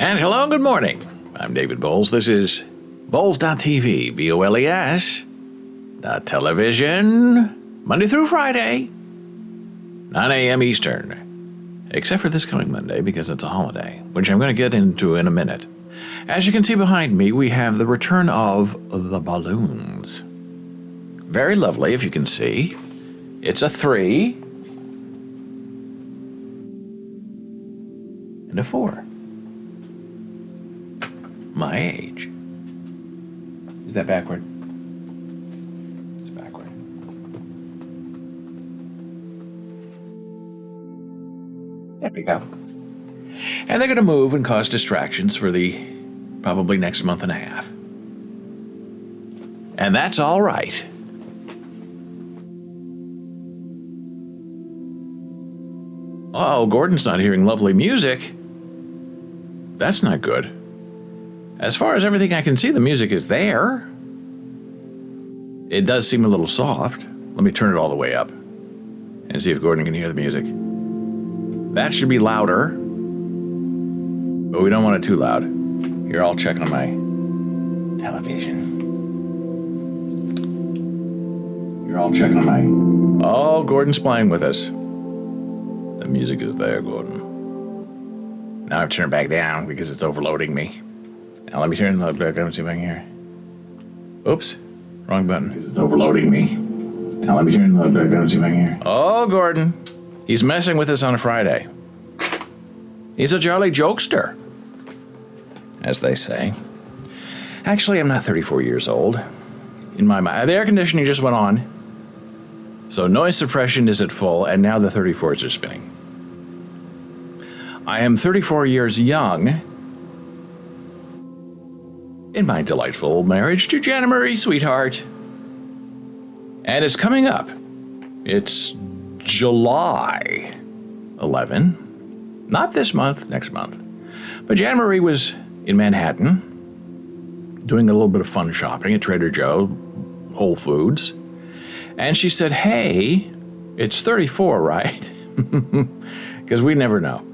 And hello, good morning. I'm David Boles. This is Boles.tv, B-O-L-E-S, .television, Monday through Friday, 9 a.m. Eastern. Except for this coming Monday, because it's a holiday, which I'm going to get into in a minute. As you can see behind me, we have the return of the balloons. Very lovely, if you can see. It's a 3 and a 4. My age. Is that backward? It's backward. There we go. And they're going to move and cause distractions for the probably next month and a half. And that's all right. Uh-oh, Gordon's not hearing lovely music. That's not good. As far as everything I can see, the music is there. It does seem a little soft. Let me turn it all the way up and see if Gordon can hear the music. That should be louder, but we don't want it too loud. Here, I'll check on my television. Here, I'll check on my... Oh, Gordon's playing with us. The music is there, Gordon. Now I've turned it back down because it's overloading me. Now let me turn it back down and see if I can hear. Oops, wrong button. Because it's overloading me. Now let me turn it back down and see if I can hear. Oh, Gordon. He's messing with us on a Friday. He's a jolly jokester, as they say. Actually, I'm not 34 years old. In my mind, the air conditioning just went on, so noise suppression is at full, and now the 34s are spinning. I am 34 years young in my delightful marriage to Jana Marie, sweetheart. And it's coming up. It's July 11. Not this month, next month. But Jana Marie was in Manhattan doing a little bit of fun shopping at Trader Joe, Whole Foods. And she said, hey, it's 34, right? Because we never know.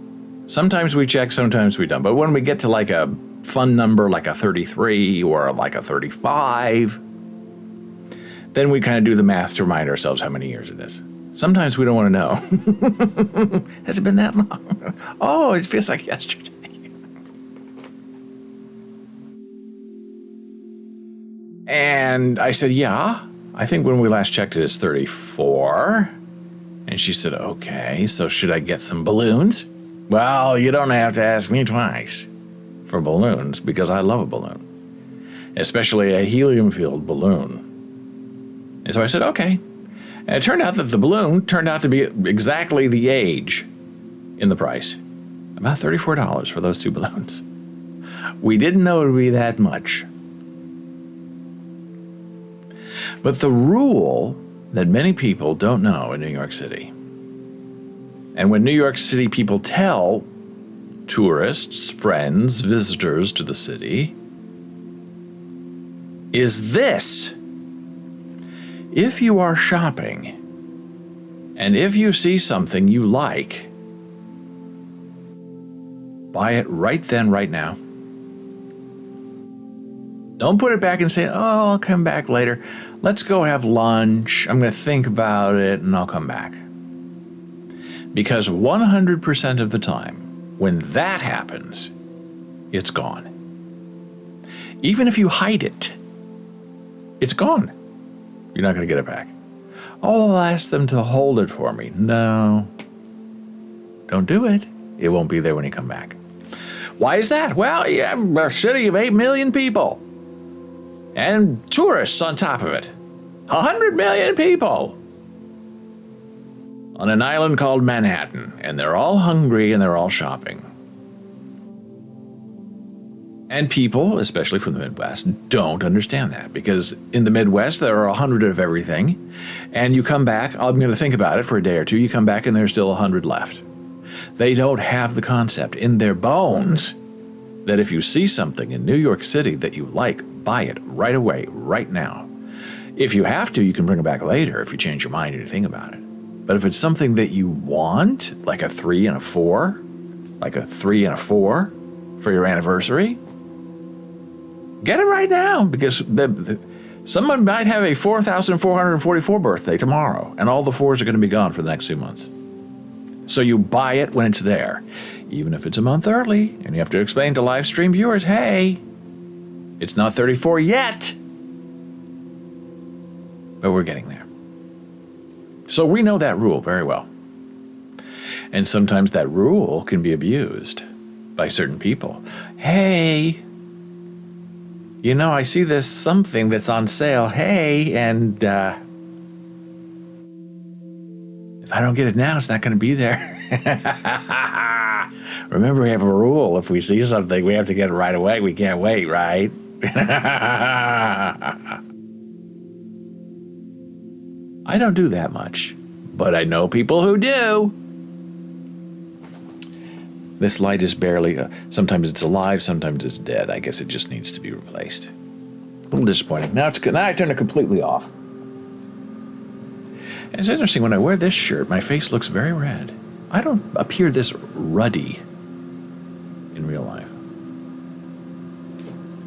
Sometimes we check, sometimes we don't. But when we get to like a fun number like a 33 or like a 35, then we kind of do the math to remind ourselves how many years it is. Sometimes we don't want to know. Has it been that long? Oh, it feels like yesterday. And I said, yeah, I think when we last checked it, it's 34. And she said, okay, so should I get some balloons? Well, you don't have to ask me twice for balloons, because I love a balloon, especially a helium-filled balloon. And so I said, okay. And it turned out that the balloon turned out to be exactly the age in the price. About $34 for those two balloons. We didn't know it would be that much. But the rule that many people don't know in New York City, and when New York City people tell tourists, friends, visitors to the city, is this: if you are shopping and if you see something you like, buy it right then, right now. Don't put it back and say, oh, I'll come back later. Let's go have lunch. I'm going to think about it and I'll come back. Because 100% of the time, when that happens, it's gone. Even if you hide it, it's gone. You're not going to get it back. Oh, I'll ask them to hold it for me. No. Don't do it. It won't be there when you come back. Why is that? Well, you have a city of 8 million people. And tourists on top of it. 100 million people. On an island called Manhattan, and they're all hungry and they're all shopping. And people, especially from the Midwest, don't understand that, because in the Midwest there are 100 of everything, and you come back, I'm going to think about it for a day or two, you come back and there's still 100 left. They don't have the concept in their bones that if you see something in New York City that you like, buy it right away, right now. If you have to, you can bring it back later if you change your mind and you think about it. But if it's something that you want, like a 3 and a 4, like a 3 and a 4 for your anniversary. Get it right now, because someone might have a 4,444 birthday tomorrow, and all the fours are going to be gone for the next 2 months. So you buy it when it's there, even if it's a month early, and you have to explain to live stream viewers, hey, it's not 34 yet, but we're getting there. So we know that rule very well. And sometimes that rule can be abused by certain people. Hey, you know, I see this something that's on sale. Hey, and if I don't get it now, it's not going to be there. Remember, we have a rule. If we see something, we have to get it right away. We can't wait, right? I don't do that much, but I know people who do. This light is barely, sometimes it's alive, sometimes it's dead. I guess it just needs to be replaced. A little disappointing. Now I turn it completely off. It's interesting, when I wear this shirt, my face looks very red. I don't appear this ruddy in real life.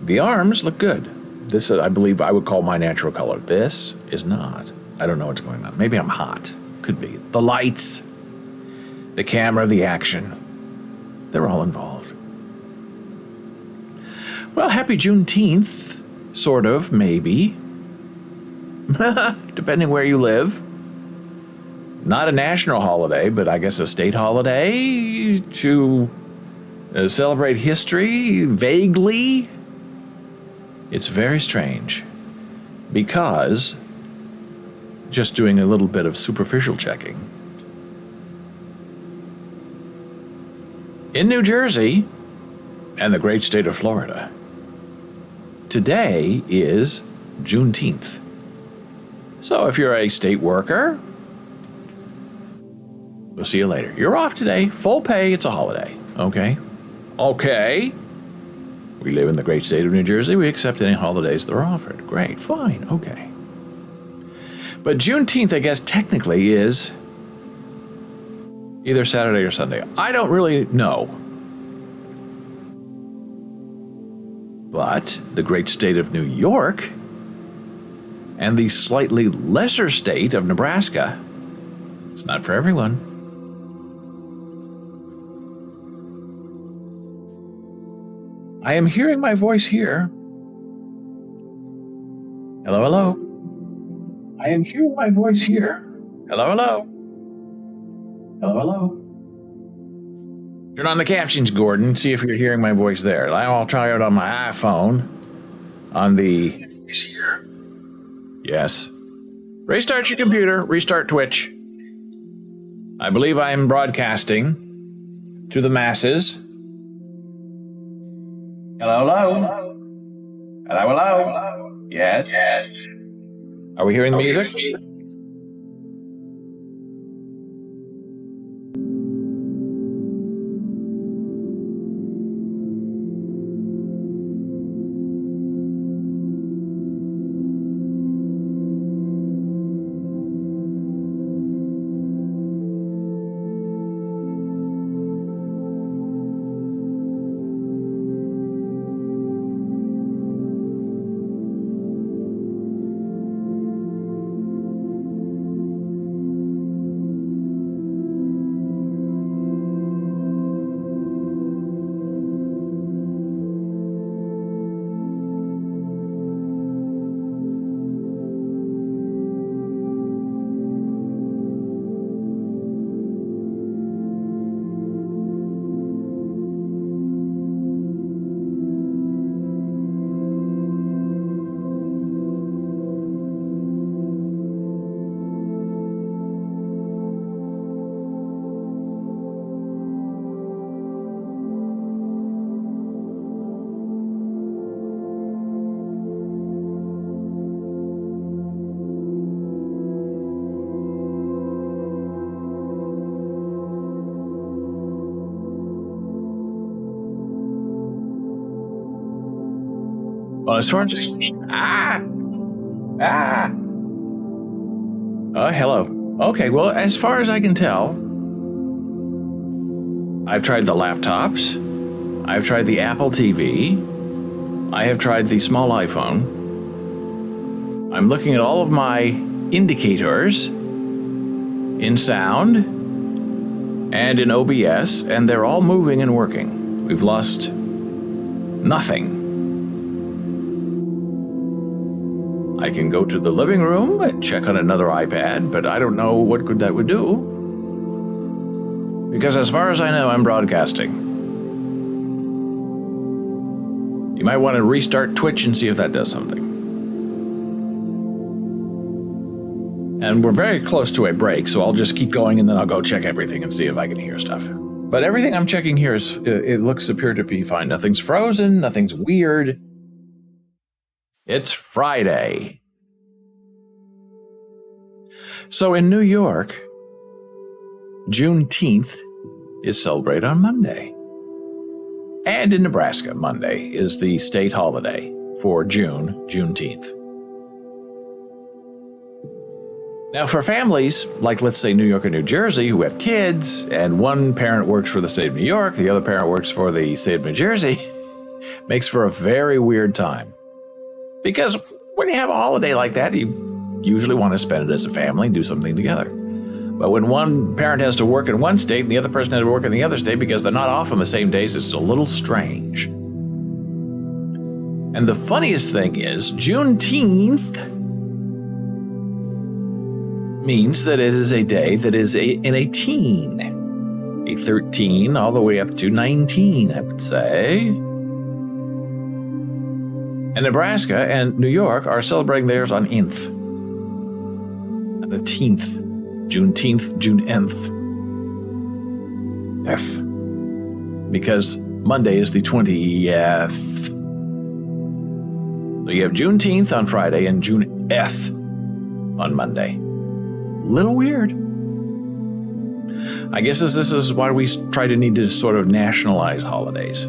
The arms look good. This, I believe, I would call my natural color. This is not. I don't know what's going on. Maybe I'm hot. Could be. The lights, the camera, the action. They're all involved. Well, happy Juneteenth, sort of, maybe. Depending where you live. Not a national holiday, but I guess a state holiday to celebrate history, vaguely. It's very strange, because, just doing a little bit of superficial checking, in New Jersey and the great state of Florida, today is Juneteenth. So if you're a state worker, we'll see you later. You're off today, full pay, it's a holiday, okay? Okay. We live in the great state of New Jersey, we accept any holidays that are offered. Great, fine, okay. But Juneteenth, I guess, technically is either Saturday or Sunday. I don't really know. But the great state of New York and the slightly lesser state of Nebraska, it's not for everyone. I am hearing my voice here. Hello, hello. I am hearing my voice here. Hello, hello. Hello, hello. Turn on the captions, Gordon. See if you're hearing my voice there. I'll try it on my iPhone. On the... Is here. Yes. Restart your computer. Restart Twitch. I believe I am broadcasting to the masses. Hello, hello. Hello, hello. Yes. Yes. Are we hearing the music? Well, as far as... hello. Okay, well, as far as I can tell, I've tried the laptops. I've tried the Apple TV. I have tried the small iPhone. I'm looking at all of my indicators in sound and in OBS, and they're all moving and working. We've lost nothing. I can go to the living room and check on another iPad, but I don't know what good that would do. Because as far as I know, I'm broadcasting. You might want to restart Twitch and see if that does something. And we're very close to a break, so I'll just keep going and then I'll go check everything and see if I can hear stuff. But everything I'm checking here appear to be fine. Nothing's frozen, nothing's weird. It's Friday. So in New York, Juneteenth is celebrated on Monday. And in Nebraska, Monday is the state holiday for Juneteenth. Now, for families, like let's say New York or New Jersey, who have kids, and one parent works for the state of New York, the other parent works for the state of New Jersey, makes for a very weird time. Because when you have a holiday like that, you usually want to spend it as a family and do something together. But when one parent has to work in one state and the other person has to work in the other state because they're not off on the same days, it's a little strange. And the funniest thing is, Juneteenth means that it is a day that is in a teen. A 13 all the way up to 19, I would say. And Nebraska and New York are celebrating theirs on Nth. On the 10th. Juneteenth, June nth. F. Because Monday is the 20th. So you have Juneteenth on Friday and Juneth on Monday. Little weird. I guess this is why we need to sort of nationalize holidays.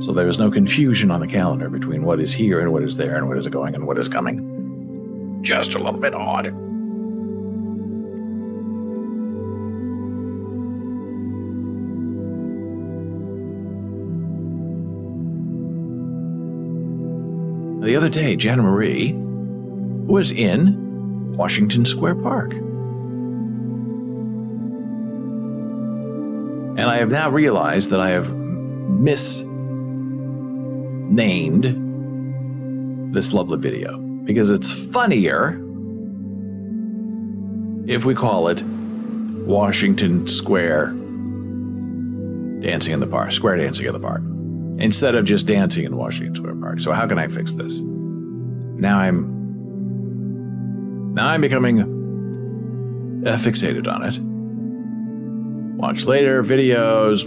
So there is no confusion on the calendar between what is here and what is there and what is going and what is coming. Just a little bit odd. The other day, Jana Marie was in Washington Square Park. And I have now realized that I have misnamed this lovely video because it's funnier if we call it Washington Square Dancing in the Park, Square Dancing in the Park, instead of just dancing in Washington Square Park. So how can I fix this? Now I'm becoming fixated on it. Watch later videos.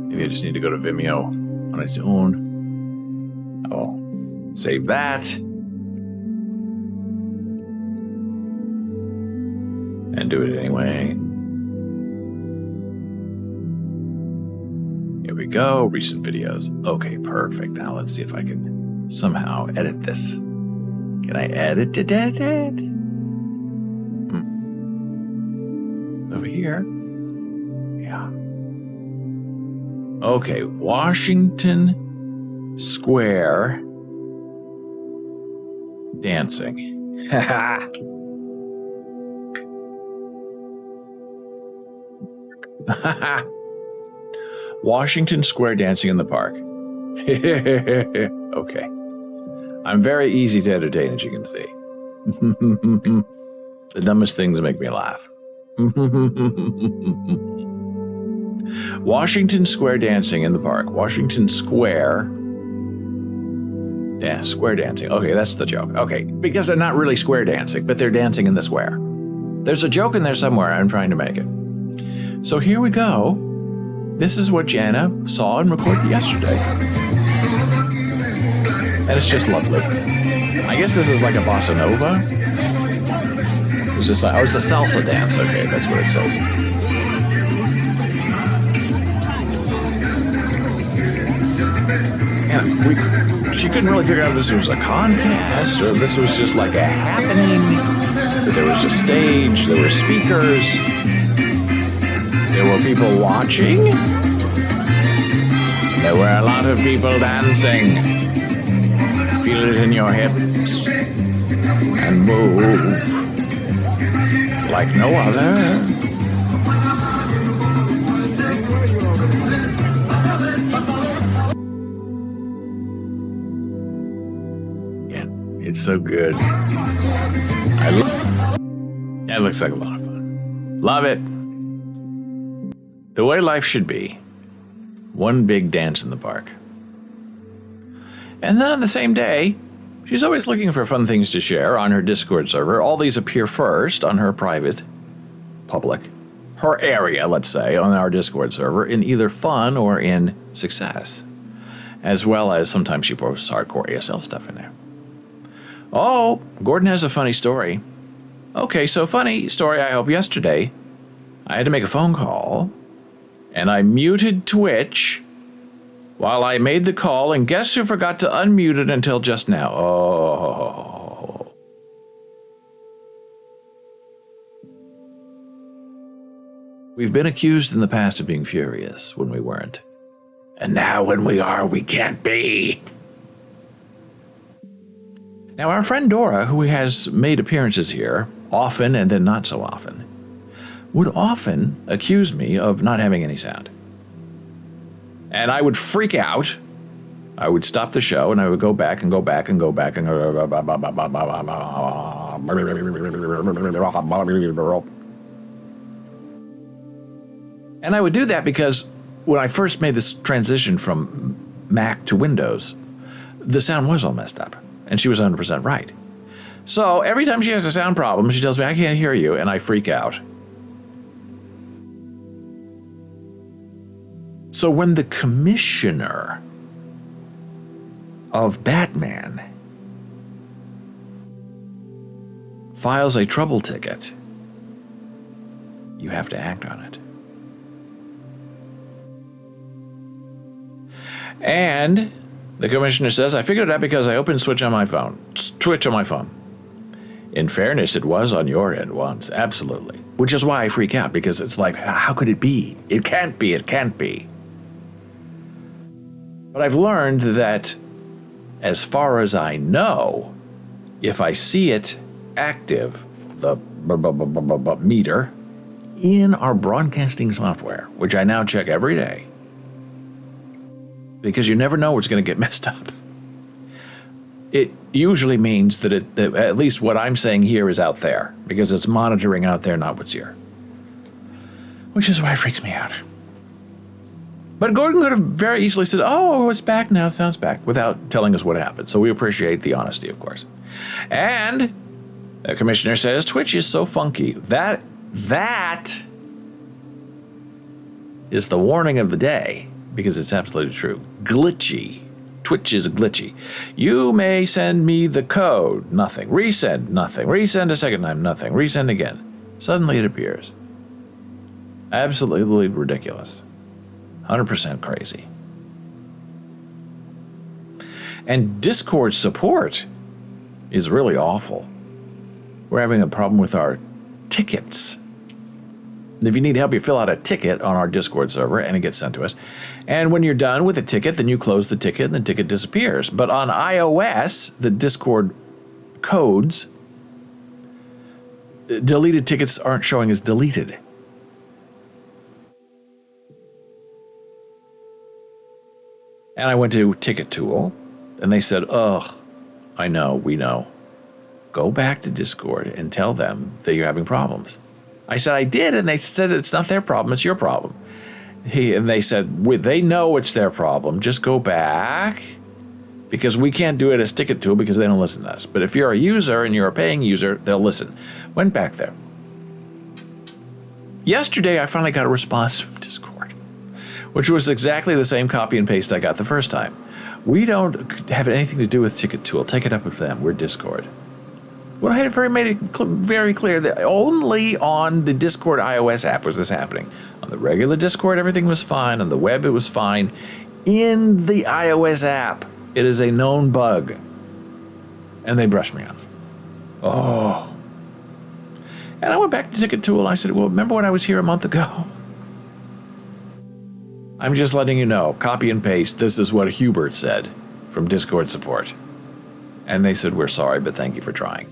Maybe I just need to go to Vimeo on its own. I'll save that. And do it anyway. Here we go. Recent videos. Okay, perfect. Now let's see if I can somehow edit this. Can I edit it? Over here. Yeah. Okay, Washington Square dancing. Washington Square dancing in the park. Okay. I'm very easy to entertain, as you can see. The dumbest things make me laugh. Washington Square dancing in the park. Washington Square. Yeah, square dancing. Okay, that's the joke. Okay, because they're not really square dancing, but they're dancing in the square. There's a joke in there somewhere. I'm trying to make it. So here we go. This is what Jana saw and recorded yesterday. And it's just lovely. I guess this is like a bossa nova. It's just like, it's a salsa dance. Okay, that's what it says. And she couldn't really figure out if this was a contest or if this was just like a happening. But there was a stage, there were speakers. There There were people watching. There were a lot of people dancing. Feel it in your hips and move like no other. It's so good. It looks like a lot of fun. Love it. The way life should be. One big dance in the park. And then on the same day, she's always looking for fun things to share on her Discord server. All these appear first on her private, public, her area, let's say, on our Discord server, in either fun or in success. As well as sometimes she posts hardcore ASL stuff in there. Oh, Gordon has a funny story. Okay, so funny story, I hope yesterday. I had to make a phone call, and I muted Twitch while I made the call, and guess who forgot to unmute it until just now? Oh. We've been accused in the past of being furious when we weren't. And now when we are, we can't be. Now, our friend Dora, who has made appearances here, often and then not so often, would often accuse me of not having any sound. And I would freak out. I would stop the show, and I would go back and go back and go back and go... And I would do that because when I first made this transition from Mac to Windows, the sound was all messed up. And she was 100% right. So every time she has a sound problem, she tells me, I can't hear you, and I freak out. So when the commissioner of Batman files a trouble ticket, you have to act on it. And the commissioner says, I figured it out because I opened Twitch on my phone. In fairness, it was on your end once, absolutely. Which is why I freak out, because it's like, how could it be? It can't be, it can't be. But I've learned that, as far as I know, if I see it active, the meter, in our broadcasting software, which I now check every day, because you never know what's going to get messed up. It usually means that at least what I'm saying here is out there, because it's monitoring out there, not what's here. Which is why it freaks me out. But Gordon could have very easily said, oh, it's back now, it sounds back, without telling us what happened. So we appreciate the honesty, of course. And the commissioner says, Twitch is so funky. That is the warning of the day. Because it's absolutely true. Glitchy. Twitch is glitchy. You may send me the code. Nothing. Resend. Nothing. Resend a second time. Nothing. Resend again. Suddenly it appears. Absolutely ridiculous. 100% crazy. And Discord support is really awful. We're having a problem with our tickets. If you need help, you fill out a ticket on our Discord server, and it gets sent to us. And when you're done with the ticket, then you close the ticket, and the ticket disappears. But on iOS, the Discord codes, deleted tickets aren't showing as deleted. And I went to Ticket Tool, and they said, ugh, I know, we know. Go back to Discord and tell them that you're having problems. I said, I did, and they said it's not their problem, it's your problem. And they said, they know it's their problem, just go back, because we can't do it as Ticket Tool because they don't listen to us. But if you're a user and you're a paying user, they'll listen. Went back there. Yesterday, I finally got a response from Discord, which was exactly the same copy and paste I got the first time. We don't have anything to do with Ticket Tool. Take it up with them. We're Discord. Well, I had made it very clear that only on the Discord iOS app was this happening. On the regular Discord, everything was fine. On the web, it was fine. In the iOS app, it is a known bug. And they brushed me off. Oh. And I went back to Ticket Tool and I said, well, remember when I was here a month ago? I'm just letting you know, copy and paste, this is what Hubert said from Discord support. And they said, we're sorry, but thank you for trying.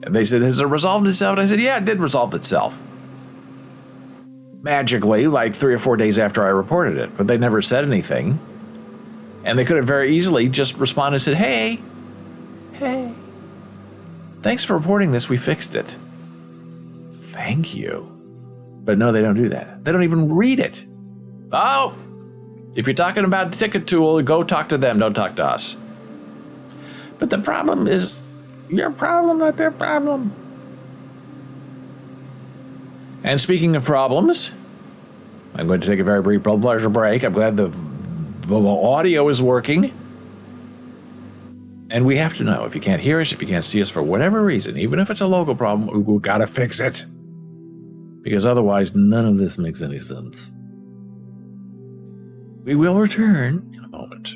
And they said, has it resolved itself? And I said, yeah, it did resolve itself. Magically, like 3 or 4 days after I reported it, but they never said anything. And they could have very easily just responded and said, hey, thanks for reporting this, we fixed it. Thank you. But no, they don't do that. They don't even read it. Oh, if you're talking about the ticket tool, go talk to them, don't talk to us. But the problem is your problem, not their problem. And speaking of problems, I'm going to take a very brief blood pressure break. I'm glad the audio is working. And we have to know, if you can't hear us, if you can't see us for whatever reason, even if it's a local problem, we've got to fix it. Because otherwise, none of this makes any sense. We will return in a moment.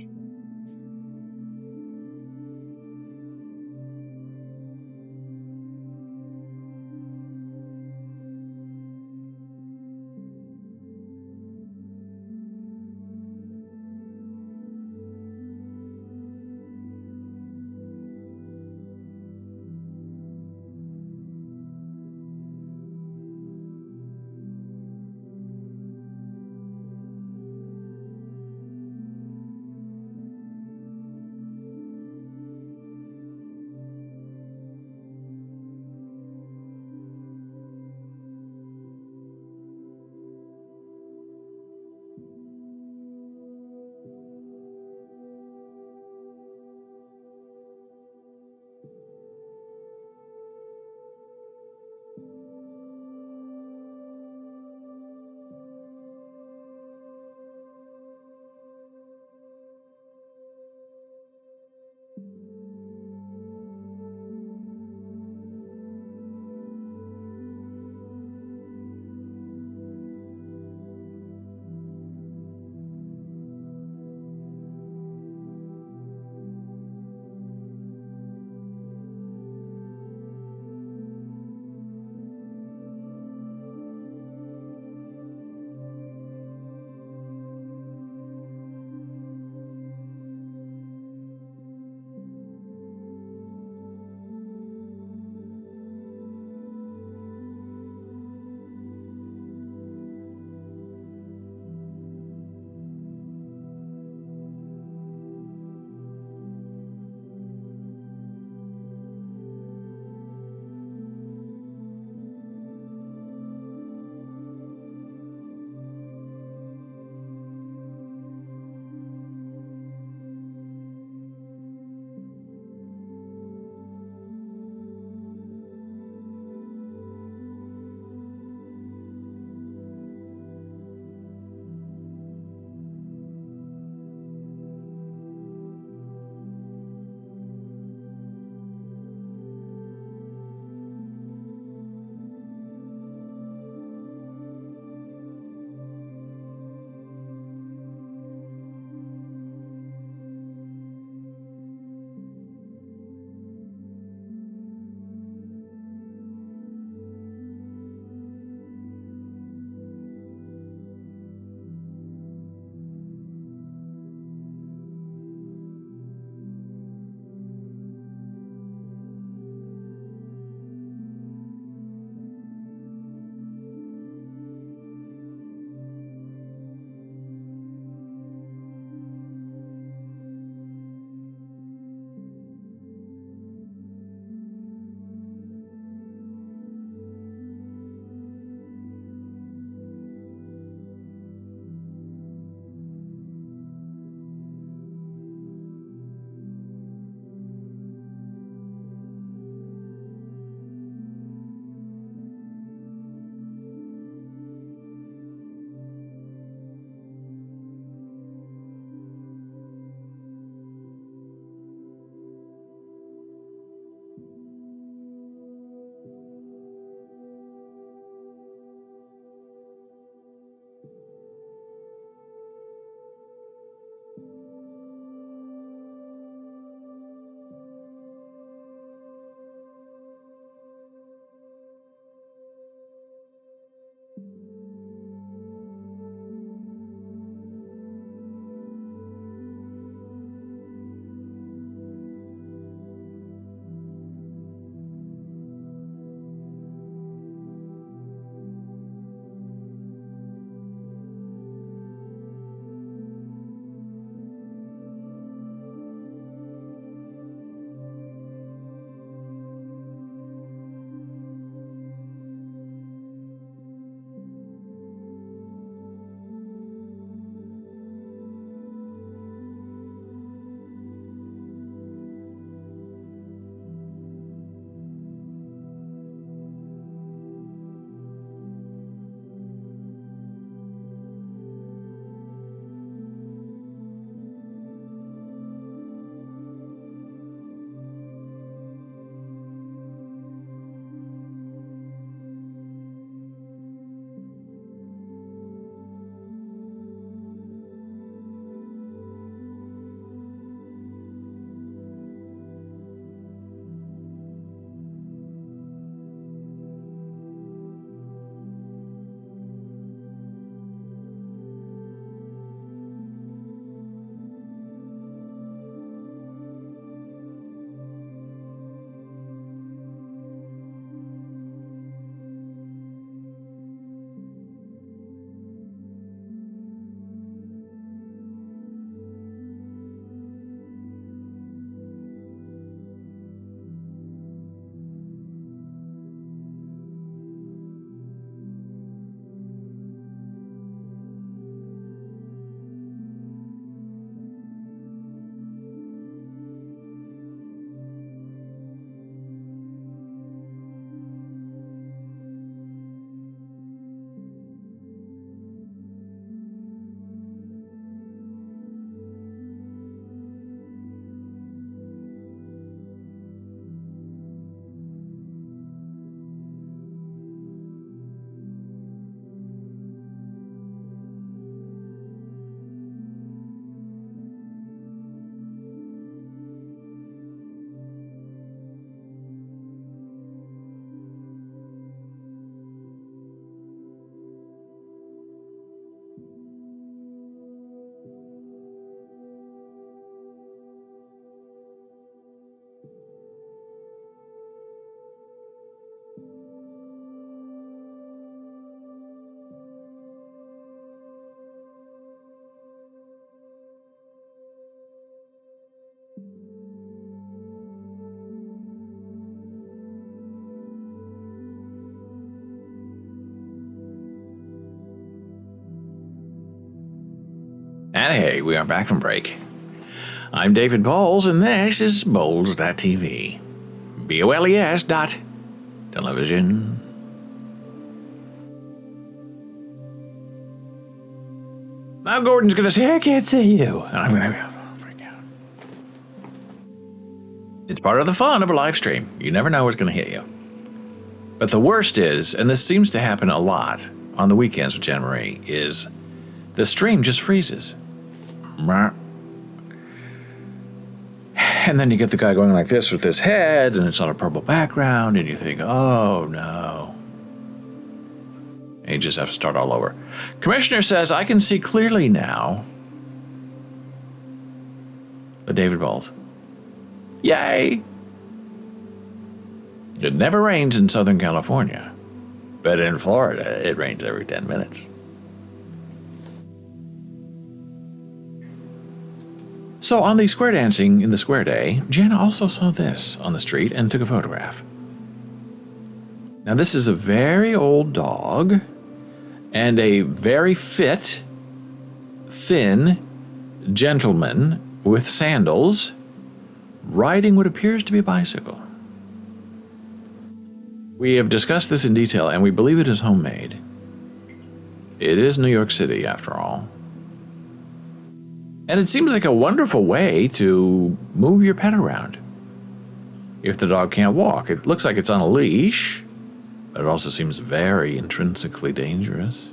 And hey, we are back from break. I'm David Boles, and this is Boles.tv. BOLES dot television. Now Gordon's going to say, I can't see you. And I'm going to freak out. It's part of the fun of a live stream. You never know what's going to hit you. But the worst is, and this seems to happen a lot on the weekends with Jen Marie, is the stream just freezes. And then you get the guy going like this with his head, and it's on a purple background, and you think, oh no. And you just have to start all over. Commissioner says, I can see clearly now. The David Boles. Yay! It never rains in Southern California, but in Florida, it rains every 10 minutes. So on the square dancing in the square day, Jen also saw this on the street and took a photograph. Now this is a very old dog and a very fit, thin gentleman with sandals riding what appears to be a bicycle. We have discussed this in detail, and we believe it is homemade. It is New York City, after all. And it seems like a wonderful way to move your pet around if the dog can't walk. It looks like it's on a leash, but it also seems very intrinsically dangerous.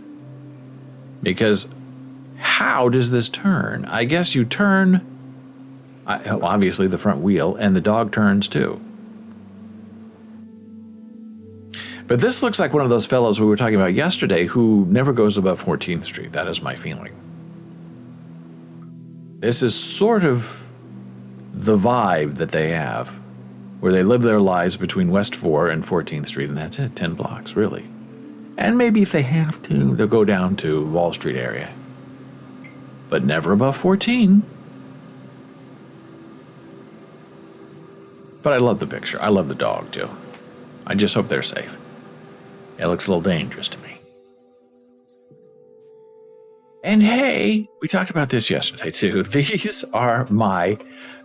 Because how does this turn? I guess you turn, obviously, the front wheel, and the dog turns too. But this looks like one of those fellows we were talking about yesterday who never goes above 14th Street. That is my feeling. This is sort of the vibe that they have, where they live their lives between West 4 and 14th Street, and that's it, 10 blocks, really. And maybe if they have to, they'll go down to Wall Street area. But never above 14. But I love the picture. I love the dog, too. I just hope they're safe. It looks a little dangerous to me. And hey, we talked about this yesterday too. These are my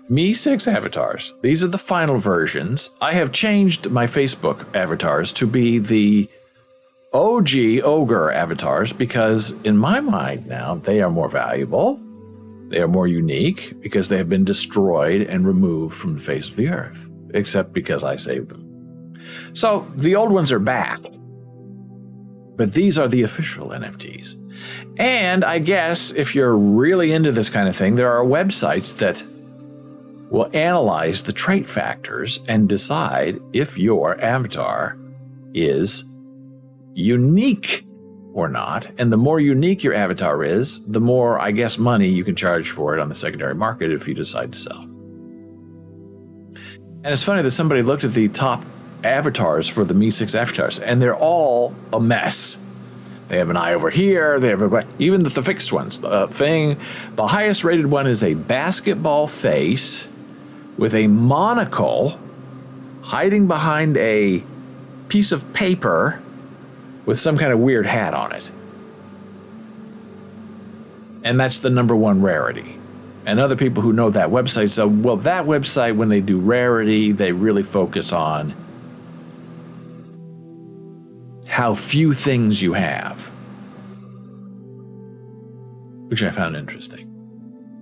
Mi 6 avatars. These are the final versions. I have changed my Facebook avatars to be the OG Ogre avatars because in my mind now, they are more valuable. They are more unique because they have been destroyed and removed from the face of the earth, except because I saved them. So the old ones are back. But these are the official NFTs. And I guess if you're really into this kind of thing, there are websites that will analyze the trait factors and decide if your avatar is unique or not. And the more unique your avatar is, the more, I guess, money you can charge for it on the secondary market if you decide to sell. And it's funny that somebody looked at the top avatars for the Mi 6 avatars, and they're all a mess. They have an eye over here. They have even the fixed ones. The highest rated one is a basketball face with a monocle hiding behind a piece of paper with some kind of weird hat on it. And that's the #1 rarity. And other people who know that website say, well, that website, when they do rarity, they really focus on how few things you have, which I found interesting.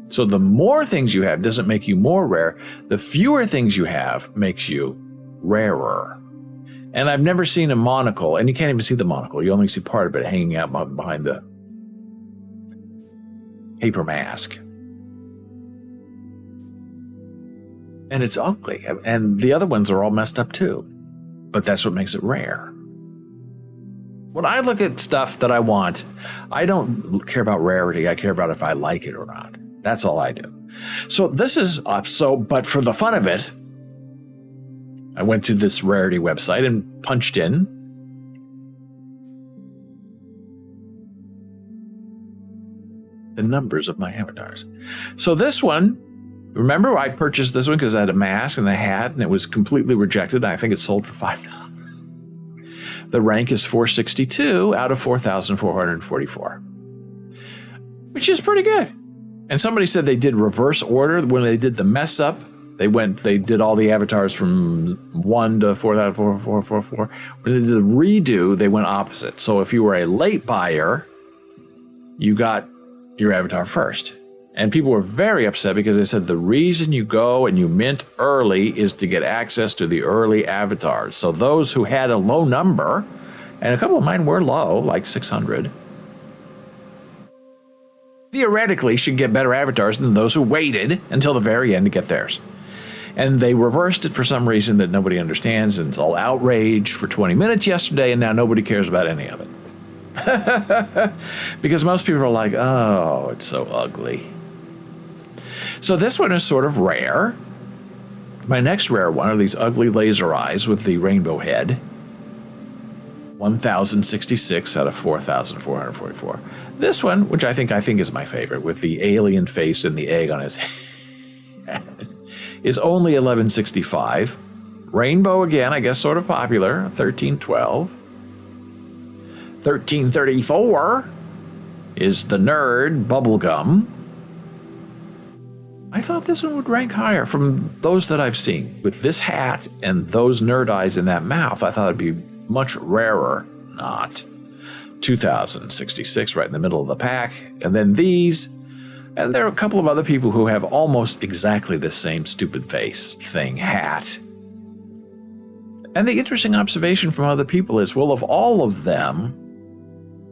So the more things you have doesn't make you more rare. The fewer things you have makes you rarer. And I've never seen a monocle, and you can't even see the monocle. You only see part of it hanging out behind the paper mask. And it's ugly. And the other ones are all messed up too. But that's what makes it rare. When I look at stuff that I want, I don't care about rarity. I care about if I like it or not. That's all I do. So this is but for the fun of it, I went to this rarity website and punched in the numbers of my avatars. So this one, remember I purchased this one because I had a mask and a hat and it was completely rejected. I think it sold for $5. The rank is 462 out of 4,444, which is pretty good. And somebody said they did reverse order when they did the mess up. They did all the avatars from 1 to 4,444. When they did the redo, they went opposite. So if you were a late buyer, you got your avatar first. And people were very upset because they said the reason you go and you mint early is to get access to the early avatars. So those who had a low number, and a couple of mine were low, like 600, theoretically should get better avatars than those who waited until the very end to get theirs. And they reversed it for some reason that nobody understands, and it's all outrage for 20 minutes yesterday, and now nobody cares about any of it. Because most people are like, oh, it's so ugly. So this one is sort of rare. My next rare one are these ugly laser eyes with the rainbow head. 1,066 out of 4,444. This one, which I think is my favorite, with the alien face and the egg on his head, is only 1165. Rainbow again, I guess sort of popular, 1312. 1334 is the nerd bubblegum. I thought this one would rank higher from those that I've seen. With this hat and those nerd eyes in that mouth, I thought it'd be much rarer. Not. 2066 right in the middle of the pack. And then these. And there are a couple of other people who have almost exactly the same stupid face thing hat. And the interesting observation from other people is, well, of all of them,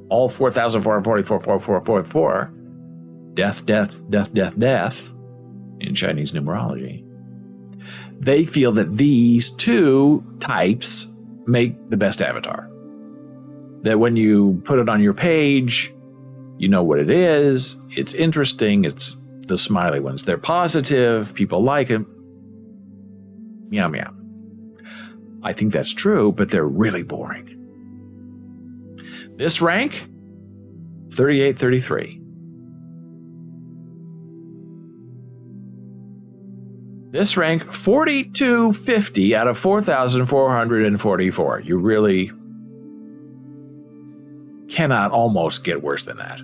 all 4,444, death, death, death, death, death, in Chinese numerology, they feel that these two types make the best avatar. That when you put it on your page, you know what it is, it's interesting, it's the smiley ones. They're positive, people like them. Meow, meow. I think that's true, but they're really boring. This rank, 3833. This rank, 4250 out of 4,444. You really cannot almost get worse than that.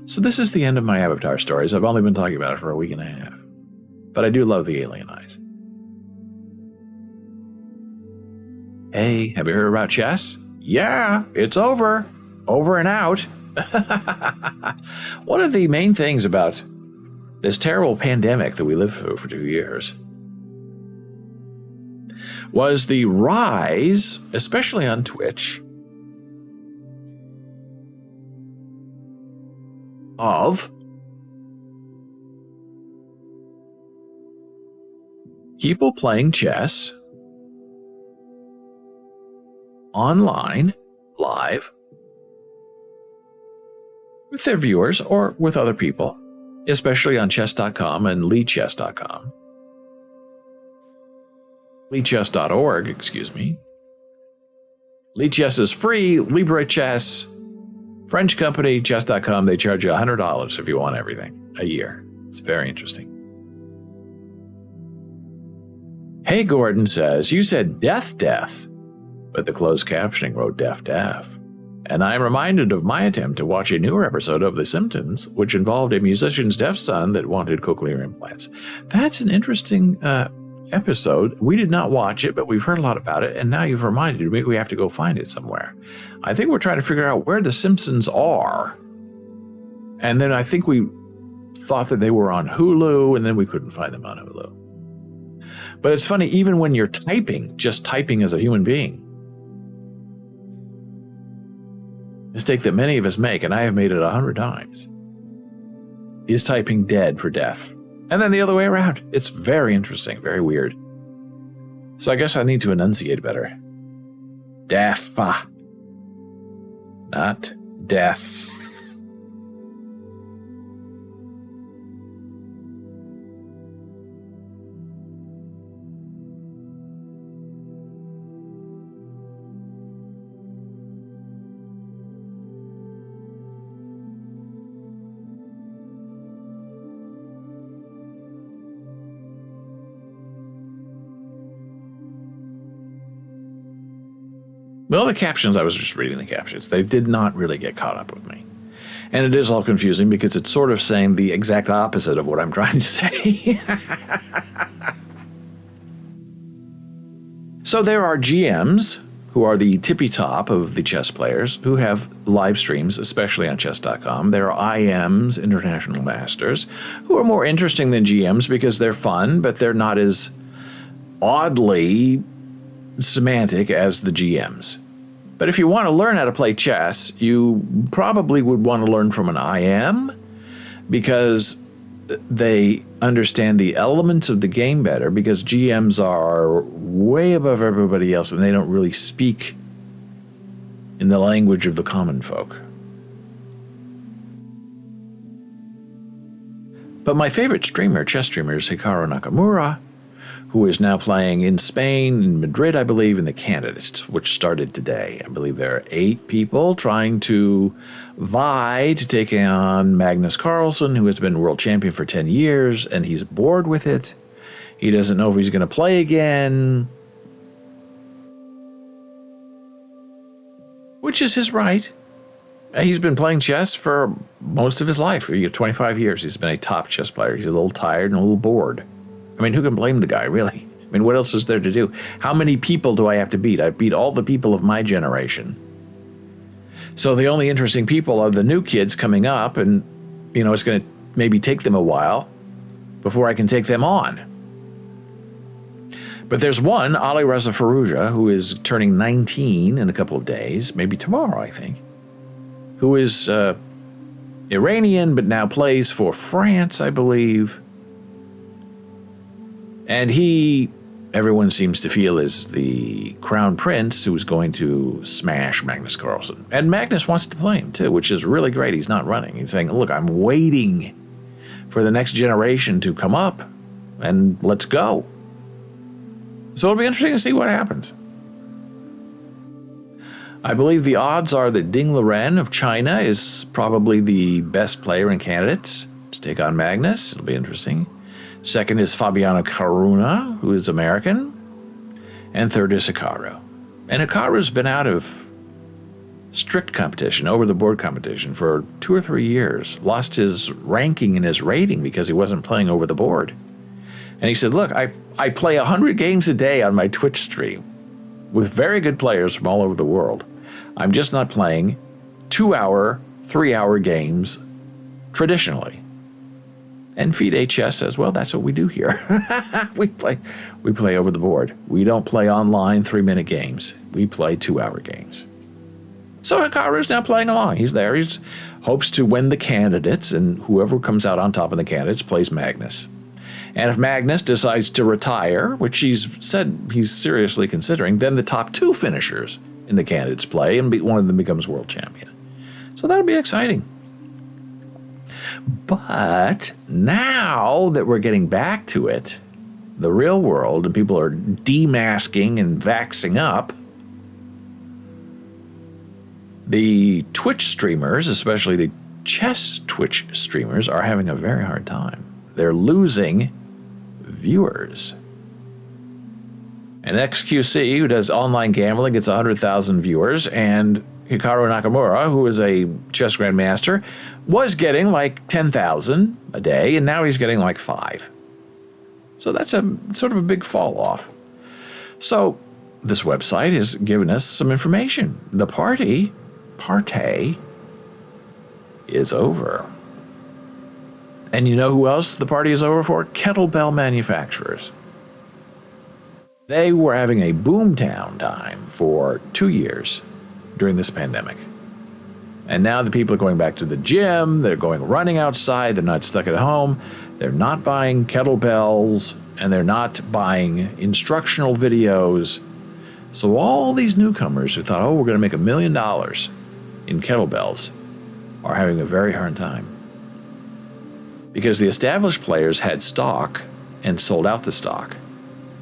So this is the end of my Avatar stories. I've only been talking about it for a week and a half. But I do love the alien eyes. Hey, have you heard about chess? Yeah, it's over. Over and out. One of the main things about this terrible pandemic that we lived through for 2 years was the rise, especially on Twitch, of people playing chess online, live, with their viewers or with other people, especially on chess.com and leechess.com. Leechess.org, excuse me. Leechess is free. LibreChess, French company, chess.com, they charge you $100 if you want everything a year. It's very interesting. Hey, Gordon says, you said death, death, but the closed captioning wrote deaf, deaf. And I am reminded of my attempt to watch a newer episode of The Simpsons, which involved a musician's deaf son that wanted cochlear implants. That's an interesting episode. We did not watch it, but we've heard a lot about it, and now you've reminded me we have to go find it somewhere. I think we're trying to figure out where The Simpsons are. And then I think we thought that they were on Hulu, and then we couldn't find them on Hulu. But it's funny, even when you're typing, just typing as a human being, mistake that many of us make, and I have made it 100 times, is typing dead for deaf. And then the other way around. It's very interesting, very weird. So I guess I need to enunciate better. Deaf. Not death. Well, the captions, I was just reading the captions. They did not really get caught up with me. And it is all confusing because it's sort of saying the exact opposite of what I'm trying to say. So there are GMs, who are the tippy top of the chess players, who have live streams, especially on chess.com. There are IMs, International Masters, who are more interesting than GMs because they're fun, but they're not as oddly semantic as the GMs. But if you want to learn how to play chess, you probably would want to learn from an IM because they understand the elements of the game better, because GMs are way above everybody else and they don't really speak in the language of the common folk. But my favorite chess streamer, is Hikaru Nakamura, who is now playing in Spain, in Madrid, I believe, in the Candidates, which started today. I believe there are 8 people trying to vie to take on Magnus Carlsen, who has been world champion for 10 years, and he's bored with it. He doesn't know if he's going to play again, which is his right. He's been playing chess for most of his life. For 25 years, he's been a top chess player. He's a little tired and a little bored. I mean, who can blame the guy, really? I mean, what else is there to do? How many people do I have to beat? I've beat all the people of my generation. So the only interesting people are the new kids coming up, and, it's going to maybe take them a while before I can take them on. But there's one, Ali Reza Farouja, who is turning 19 in a couple of days, maybe tomorrow, I think, who is Iranian but now plays for France, I believe. And he, everyone seems to feel, is the crown prince who's going to smash Magnus Carlsen. And Magnus wants to play him, too, which is really great. He's not running. He's saying, look, I'm waiting for the next generation to come up, and let's go. So it'll be interesting to see what happens. I believe the odds are that Ding Liren of China is probably the best player in Candidates to take on Magnus. It'll be interesting. Second is Fabiano Caruana, who is American. And third is Hikaru. And Hikaru's been out of strict competition, over-the-board competition, for 2 or 3 years. Lost his ranking and his rating because he wasn't playing over the board. And he said, look, I play 100 games a day on my Twitch stream with very good players from all over the world. I'm just not playing 2-hour, 3-hour games traditionally. And FIDE Chess says, well, that's what we do here. we play over the board. We don't play online 3-minute games. We play 2-hour games. So Hikaru's now playing along. He's there. He hopes to win the Candidates, and whoever comes out on top of the Candidates plays Magnus. And if Magnus decides to retire, which he's said he's seriously considering, then the top 2 finishers in the Candidates play, and one of them becomes world champion. So that'll be exciting. But now that we're getting back to it, the real world, and people are demasking and vaxxing up, the Twitch streamers, especially the chess Twitch streamers, are having a very hard time. They're losing viewers. And XQC, who does online gambling, gets 100,000 viewers, and Hikaru Nakamura, who is a chess grandmaster, was getting like 10,000 a day, and now he's getting like 5. So that's a sort of a big fall off. So this website has given us some information. The party is over. And you know who else the party is over for? Kettlebell manufacturers. They were having a boomtown time for 2 years during this pandemic. And now the people are going back to the gym, they're going running outside, they're not stuck at home, they're not buying kettlebells, and they're not buying instructional videos. So all these newcomers who thought, we're going to make $1 million in kettlebells are having a very hard time. Because the established players had stock and sold out the stock.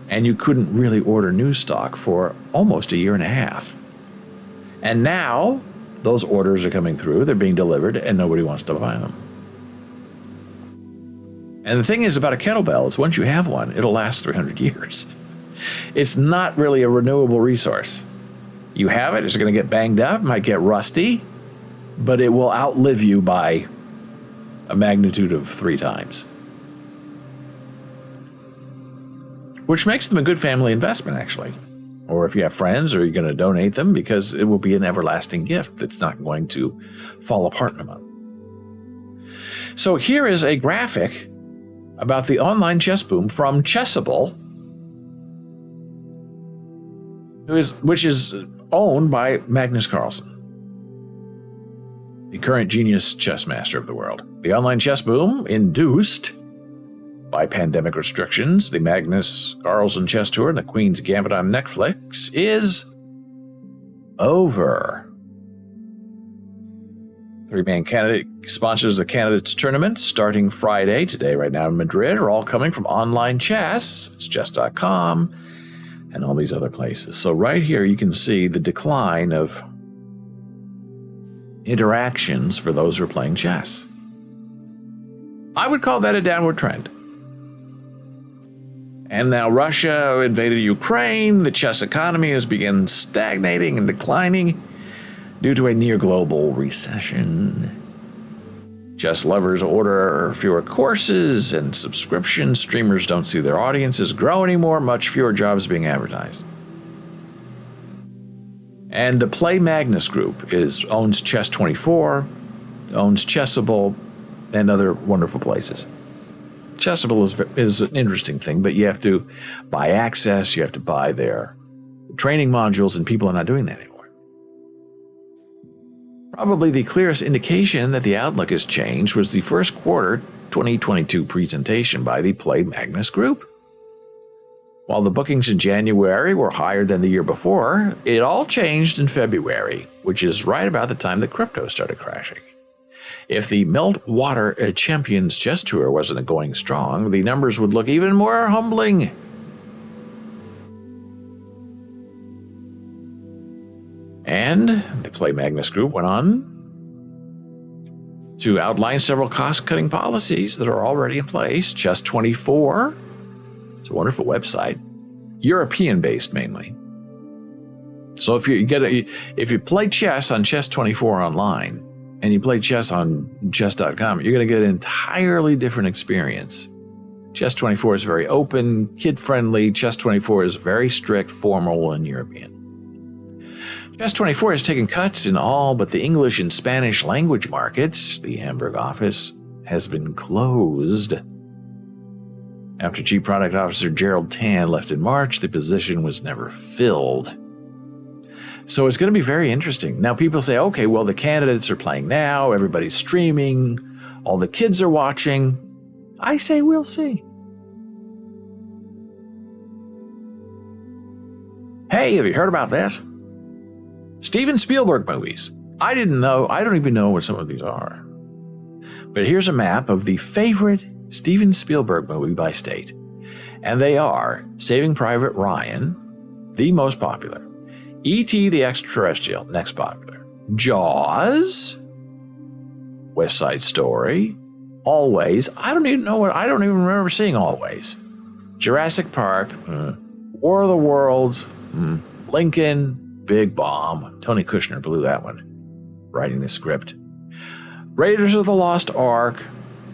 And you couldn't really order new stock for almost a year and a half. And now those orders are coming through, they're being delivered, and nobody wants to buy them. And the thing is about a kettlebell is once you have one, it'll last 300 years. It's not really a renewable resource. You have it, it's going to get banged up, might get rusty, but it will outlive you by a magnitude of 3 times. Which makes them a good family investment, actually. Or if you have friends, or you're going to donate them, because it will be an everlasting gift that's not going to fall apart in a month. So here is a graphic about the online chess boom from Chessable, which is owned by Magnus Carlsen, the current genius chess master of the world. The online chess boom, induced by pandemic restrictions, the Magnus Carlsen chess tour and the Queen's Gambit on Netflix, is over. 3-man candidate sponsors the candidates tournament starting Friday. Today, right now in Madrid, are all coming from online chess. It's chess.com and all these other places. So right here, you can see the decline of interactions for those who are playing chess. I would call that a downward trend. And now Russia invaded Ukraine. The chess economy has begun stagnating and declining due to a near-global recession. Chess lovers order fewer courses and subscriptions. Streamers don't see their audiences grow anymore. Much fewer jobs being advertised. And the Play Magnus Group owns Chess24, owns Chessable, and other wonderful places. Chessable is an interesting thing, but you have to buy access, you have to buy their training modules, and people are not doing that anymore. Probably the clearest indication that the outlook has changed was the first quarter 2022 presentation by the Play Magnus Group. While the bookings in January were higher than the year before, it all changed in February, which is right about the time that crypto started crashing. If the Meltwater Champions Chess Tour wasn't going strong, the numbers would look even more humbling. And the Play Magnus Group went on to outline several cost-cutting policies that are already in place. Chess24, it's a wonderful website, European-based mainly. So if you play chess on Chess24 online, and you play chess on chess.com, you're going to get an entirely different experience. Chess24 is very open, kid-friendly. Chess24 is very strict, formal, and European. Chess24 has taken cuts in all but the English and Spanish language markets. The Hamburg office has been closed. After Chief Product Officer Gerald Tan left in March, the position was never filled. So it's going to be very interesting. Now people say, okay, well, the candidates are playing now, everybody's streaming, all the kids are watching. I say we'll see. Hey, have you heard about this? Steven Spielberg movies. I don't even know what some of these are. But here's a map of the favorite Steven Spielberg movie by state. And they are Saving Private Ryan, the most popular. E.T. the Extraterrestrial, next popular. Jaws, West Side Story, Always. I don't even remember seeing Always. Jurassic Park, War of the Worlds, Lincoln, Big Bomb. Tony Kushner blew that one, writing the script. Raiders of the Lost Ark,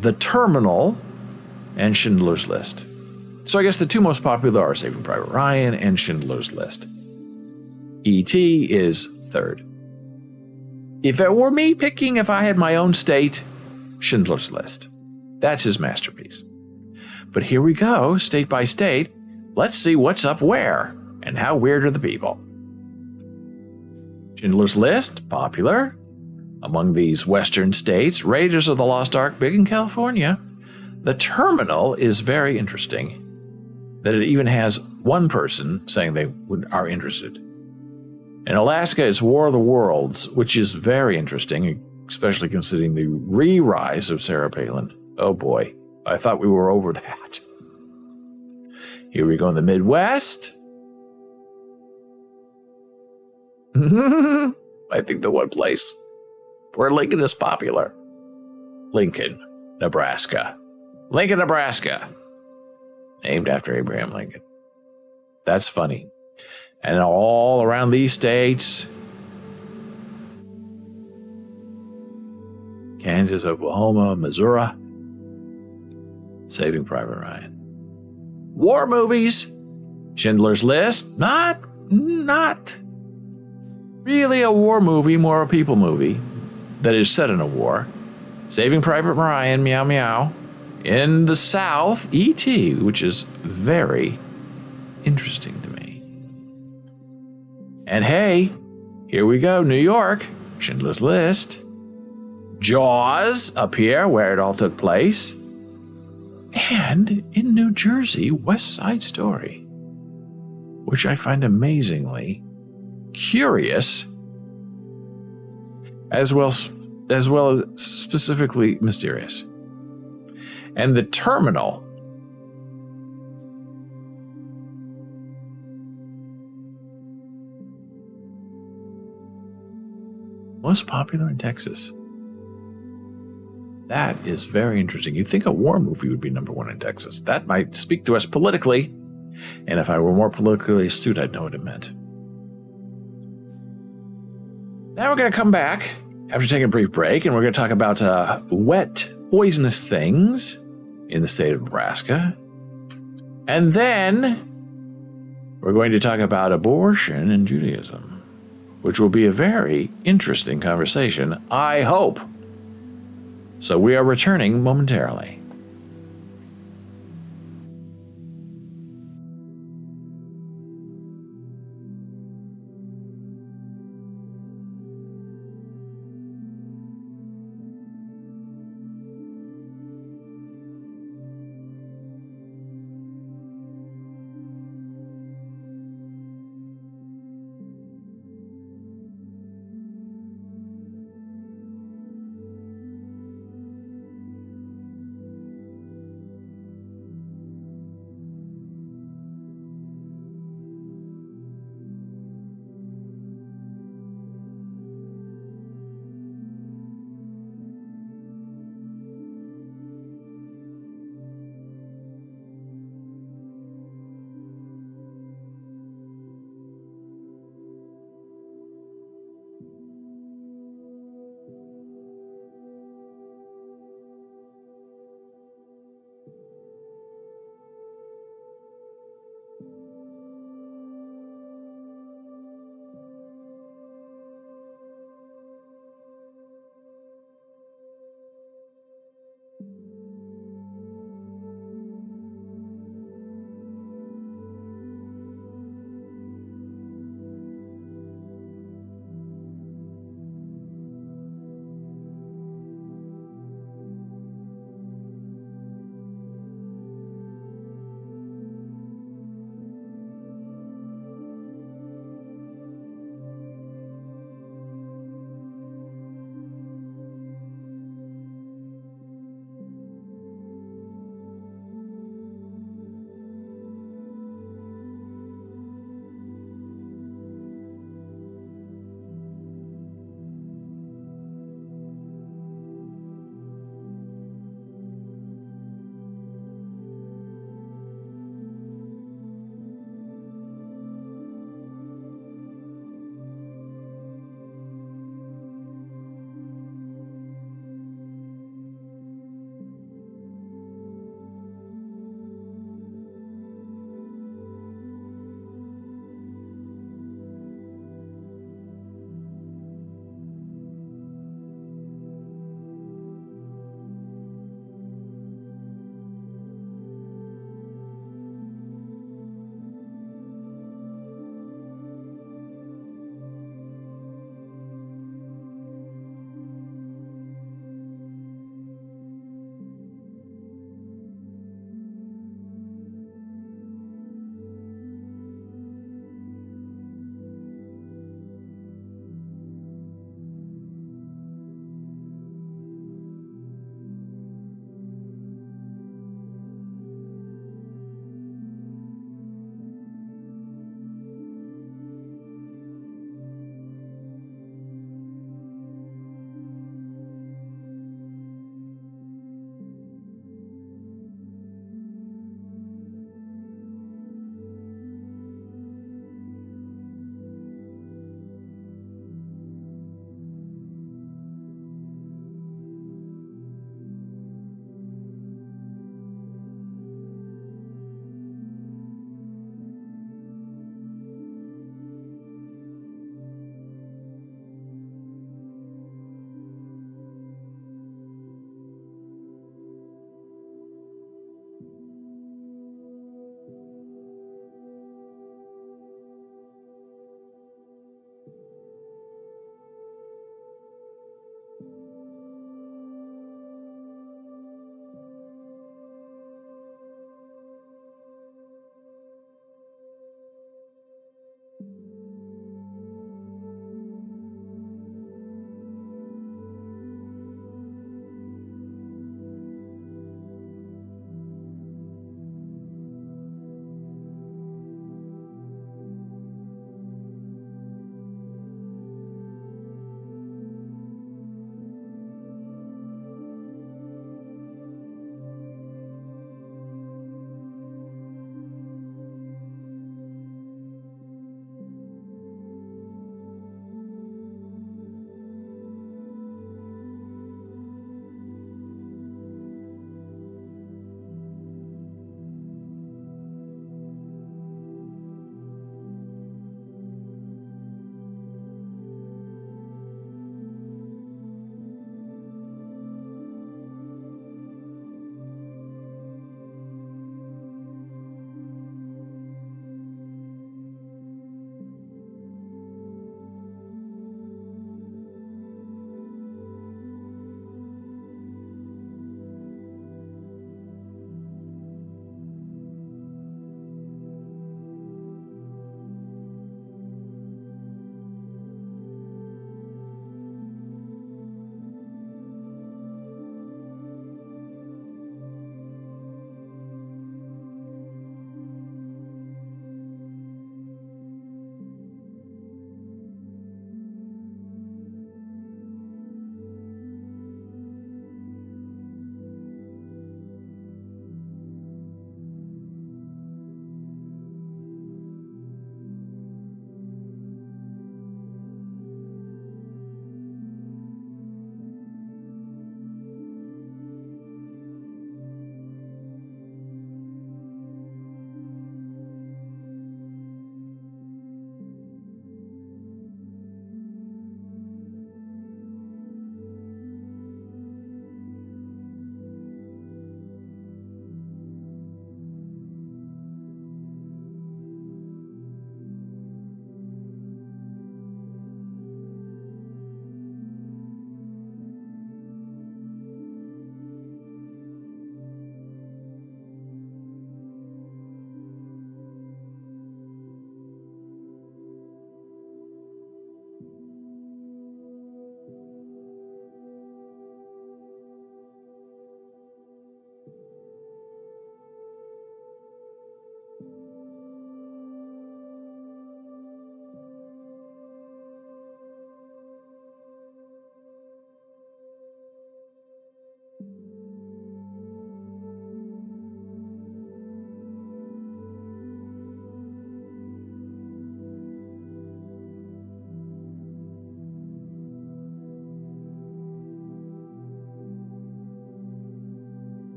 The Terminal, and Schindler's List. So I guess the two most popular are Saving Private Ryan and Schindler's List. E.T. is third. If it were me picking, if I had my own state, Schindler's List. That's his masterpiece. But here we go, state by state. Let's see what's up where, and how weird are the people. Schindler's List, popular. Among these western states, Raiders of the Lost Ark, big in California. The Terminal is very interesting, that it even has one person saying they are interested. In Alaska, it's War of the Worlds, which is very interesting, especially considering the re-rise of Sarah Palin. Oh boy, I thought we were over that. Here we go in the Midwest. I think the one place where Lincoln is popular. Lincoln, Nebraska. Lincoln, Nebraska. Named after Abraham Lincoln. That's funny. And all around these states, Kansas, Oklahoma, Missouri. Saving Private Ryan. War movies. Schindler's List. Not really a war movie, more a people movie that is set in a war. Saving Private Ryan, meow meow. In the South, E.T., which is very interesting to me. And hey, here we go, New York, Schindler's List. Jaws, up here, where it all took place. And in New Jersey, West Side Story, which I find amazingly curious, as well as specifically mysterious. And The Terminal. Most popular in Texas. That is very interesting. You'd think a war movie would be number one in Texas. That might speak to us politically. And if I were more politically astute, I'd know what it meant. Now we're going to come back after taking a brief break, and we're going to talk about wet, poisonous things in the state of Nebraska. And then we're going to talk about abortion and Judaism, which will be a very interesting conversation, I hope. So we are returning momentarily.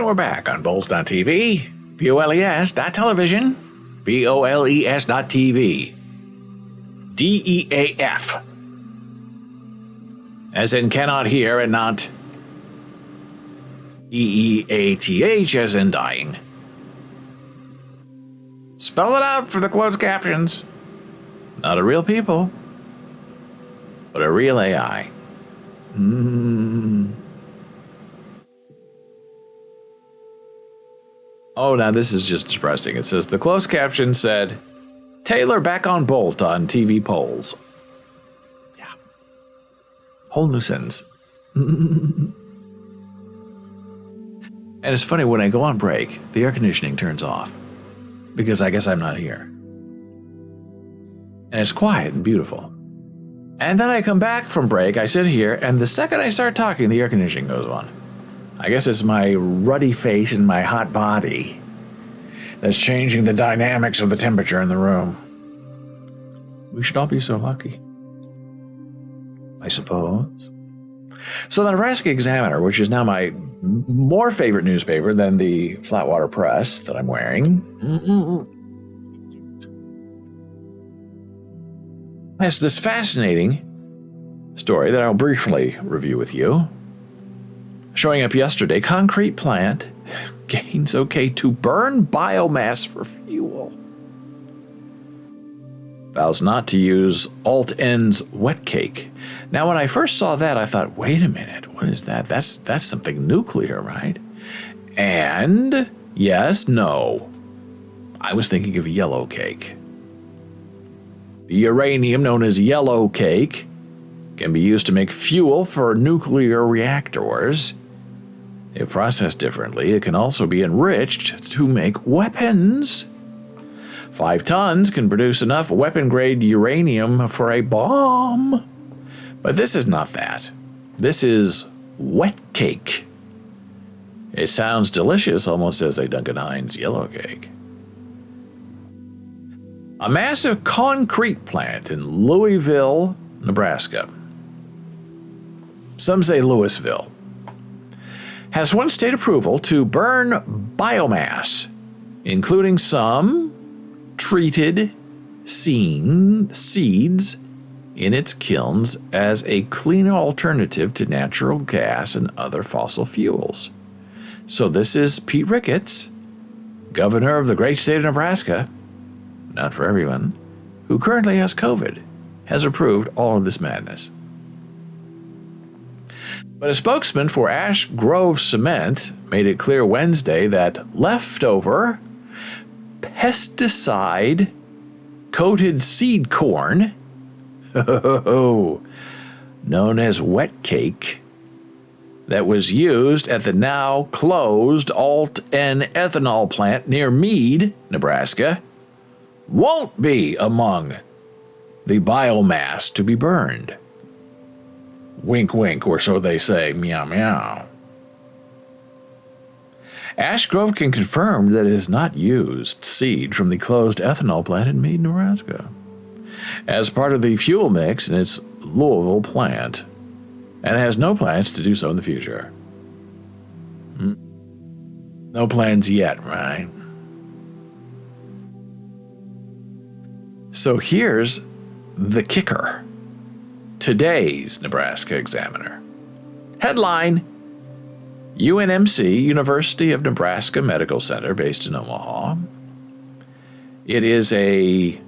And we're back on Boles.tv, Boles.television, Boles.tv. DEAF. As in cannot hear and not EEATH as in dying. Spell it out for the closed captions. Not a real people, but a real AI. Oh, now this is just depressing. It says the closed caption said, Taylor back on Bolt on TV polls. Yeah. Whole new sentence. And it's funny, when I go on break, the air conditioning turns off. Because I guess I'm not here. And it's quiet and beautiful. And then I come back from break, I sit here, and the second I start talking, the air conditioning goes on. I guess it's my ruddy face and my hot body that's changing the dynamics of the temperature in the room. We should all be so lucky, I suppose. So the Nebraska Examiner, which is now my more favorite newspaper than the Flatwater Press that I'm wearing, has this fascinating story that I'll briefly review with you. Showing up yesterday, concrete plant gains okay to burn biomass for fuel. Vows not to use Alt-N's wet cake. Now, when I first saw that, I thought, wait a minute, what is that? That's something nuclear, right? And yes, no. I was thinking of yellow cake. The uranium known as yellow cake can be used to make fuel for nuclear reactors. If processed differently, it can also be enriched to make weapons. 5 tons can produce enough weapon-grade uranium for a bomb. But this is not that. This is wet cake. It sounds delicious, almost as a Duncan Hines yellow cake. A massive concrete plant in Louisville, Nebraska. Some say Louisville. Has won state approval to burn biomass, including some treated seeds in its kilns as a cleaner alternative to natural gas and other fossil fuels. So this is Pete Ricketts, governor of the great state of Nebraska, not for everyone, who currently has COVID, has approved all of this madness. But a spokesman for Ash Grove Cement made it clear Wednesday that leftover pesticide-coated seed corn, known as wet cake, that was used at the now closed Alt-N ethanol plant near Mead, Nebraska, won't be among the biomass to be burned. Wink, wink, or so they say, meow, meow. Ash Grove can confirm that it has not used seed from the closed ethanol plant in Mead, Nebraska, as part of the fuel mix in its Louisville plant, and has no plans to do so in the future. No plans yet, right? So here's the kicker. Today's Nebraska Examiner. Headline: UNMC, University of Nebraska Medical Center, based in Omaha. It is a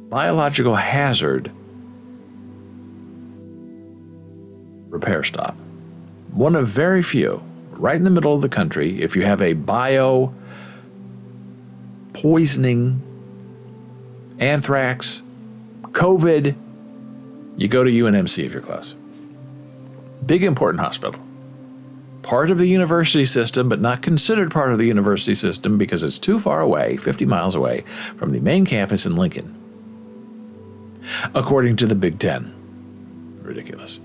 biological hazard repair stop. One of very few, right in the middle of the country. If you have a bio poisoning, anthrax, COVID, you go to UNMC if you're close. Big, important hospital. Part of the university system, but not considered part of the university system because it's too far away, 50 miles away, from the main campus in Lincoln. According to the Big Ten. Ridiculous.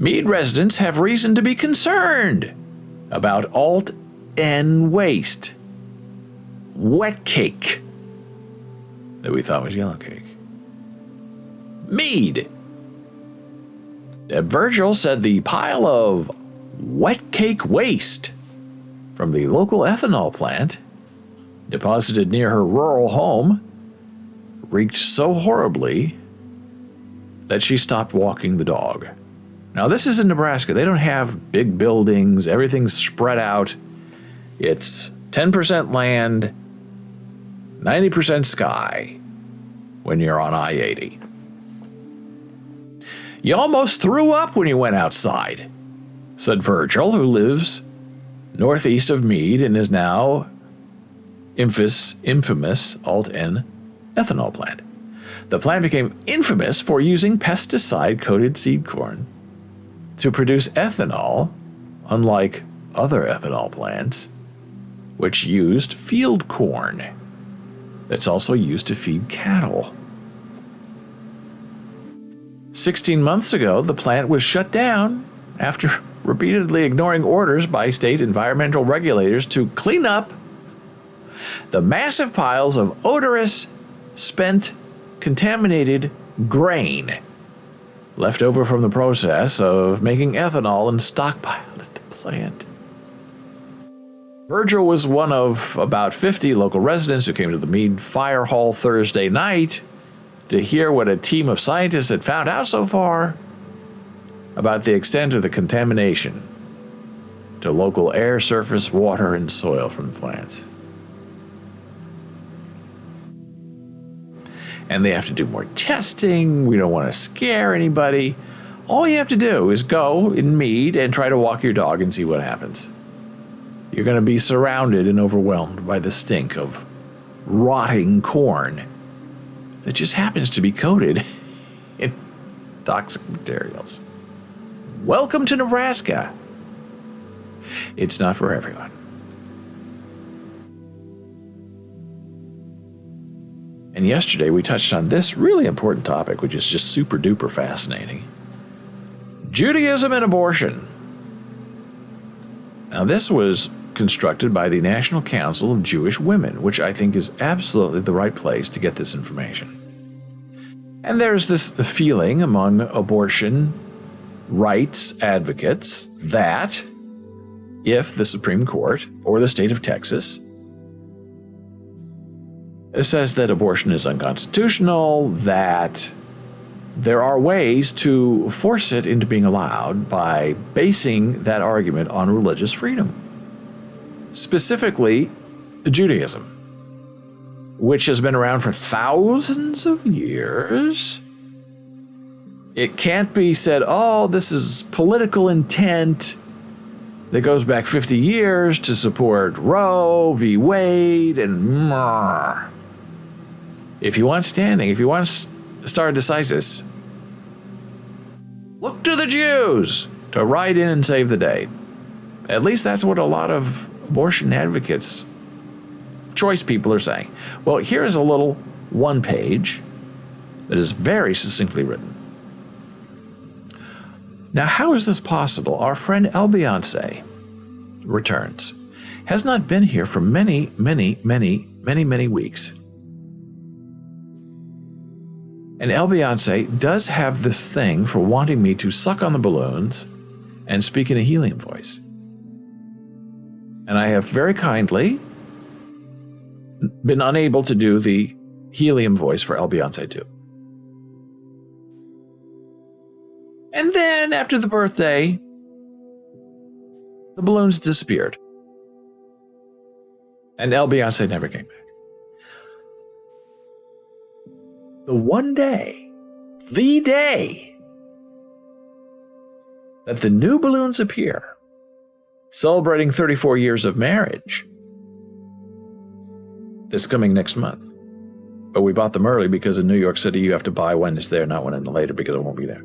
Mead residents have reason to be concerned about Alt-N waste. Wet cake that we thought was yellow cake. Mead. Virgil said the pile of wet cake waste from the local ethanol plant deposited near her rural home reeked so horribly that she stopped walking the dog. Now, this is in Nebraska. They don't have big buildings. Everything's spread out. It's 10% land, 90% sky when you're on I-80. You almost threw up when you went outside, said Virgil, who lives northeast of Meade and is now infamous Alt-N ethanol plant. The plant became infamous for using pesticide-coated seed corn to produce ethanol, unlike other ethanol plants, which used field corn that's also used to feed cattle. 16 months ago, the plant was shut down after repeatedly ignoring orders by state environmental regulators to clean up the massive piles of odorous, spent, contaminated grain left over from the process of making ethanol and stockpiled at the plant. Virgil was one of about 50 local residents who came to the Meade Fire Hall Thursday night to hear what a team of scientists had found out so far about the extent of the contamination to local air, surface, water, and soil from the plants. And they have to do more testing. We don't want to scare anybody. All you have to do is go in Meade and try to walk your dog and see what happens. You're going to be surrounded and overwhelmed by the stink of rotting corn that just happens to be coated in toxic materials. Welcome to Nebraska. It's not for everyone. And yesterday we touched on this really important topic, which is just super duper fascinating. Judaism and abortion. Now, this was constructed by the National Council of Jewish Women, which I think is absolutely the right place to get this information. And there's this feeling among abortion rights advocates that if the Supreme Court or the state of Texas says that abortion is unconstitutional, that there are ways to force it into being allowed by basing that argument on religious freedom. Specifically, Judaism, which has been around for thousands of years. It can't be said, oh, this is political intent that goes back 50 years to support Roe v. Wade and if you want standing, if you want stare decisis, look to the Jews to ride in and save the day. At least that's what a lot of abortion advocates, choice people, are saying. Well, here is a little one page that is very succinctly written. Now, how is this possible? Our friend El Beyonce returns. Has not been here for many weeks. And El Beyonce does have this thing for wanting me to suck on the balloons and speak in a helium voice. And I have very kindly been unable to do the helium voice for El Beyonce too. And then after the birthday, the balloons disappeared. And El Beyonce never came back. The day that the new balloons appear, celebrating 34 years of marriage, that's coming next month. But we bought them early because in New York City you have to buy when it's there, not when it's later, because it won't be there.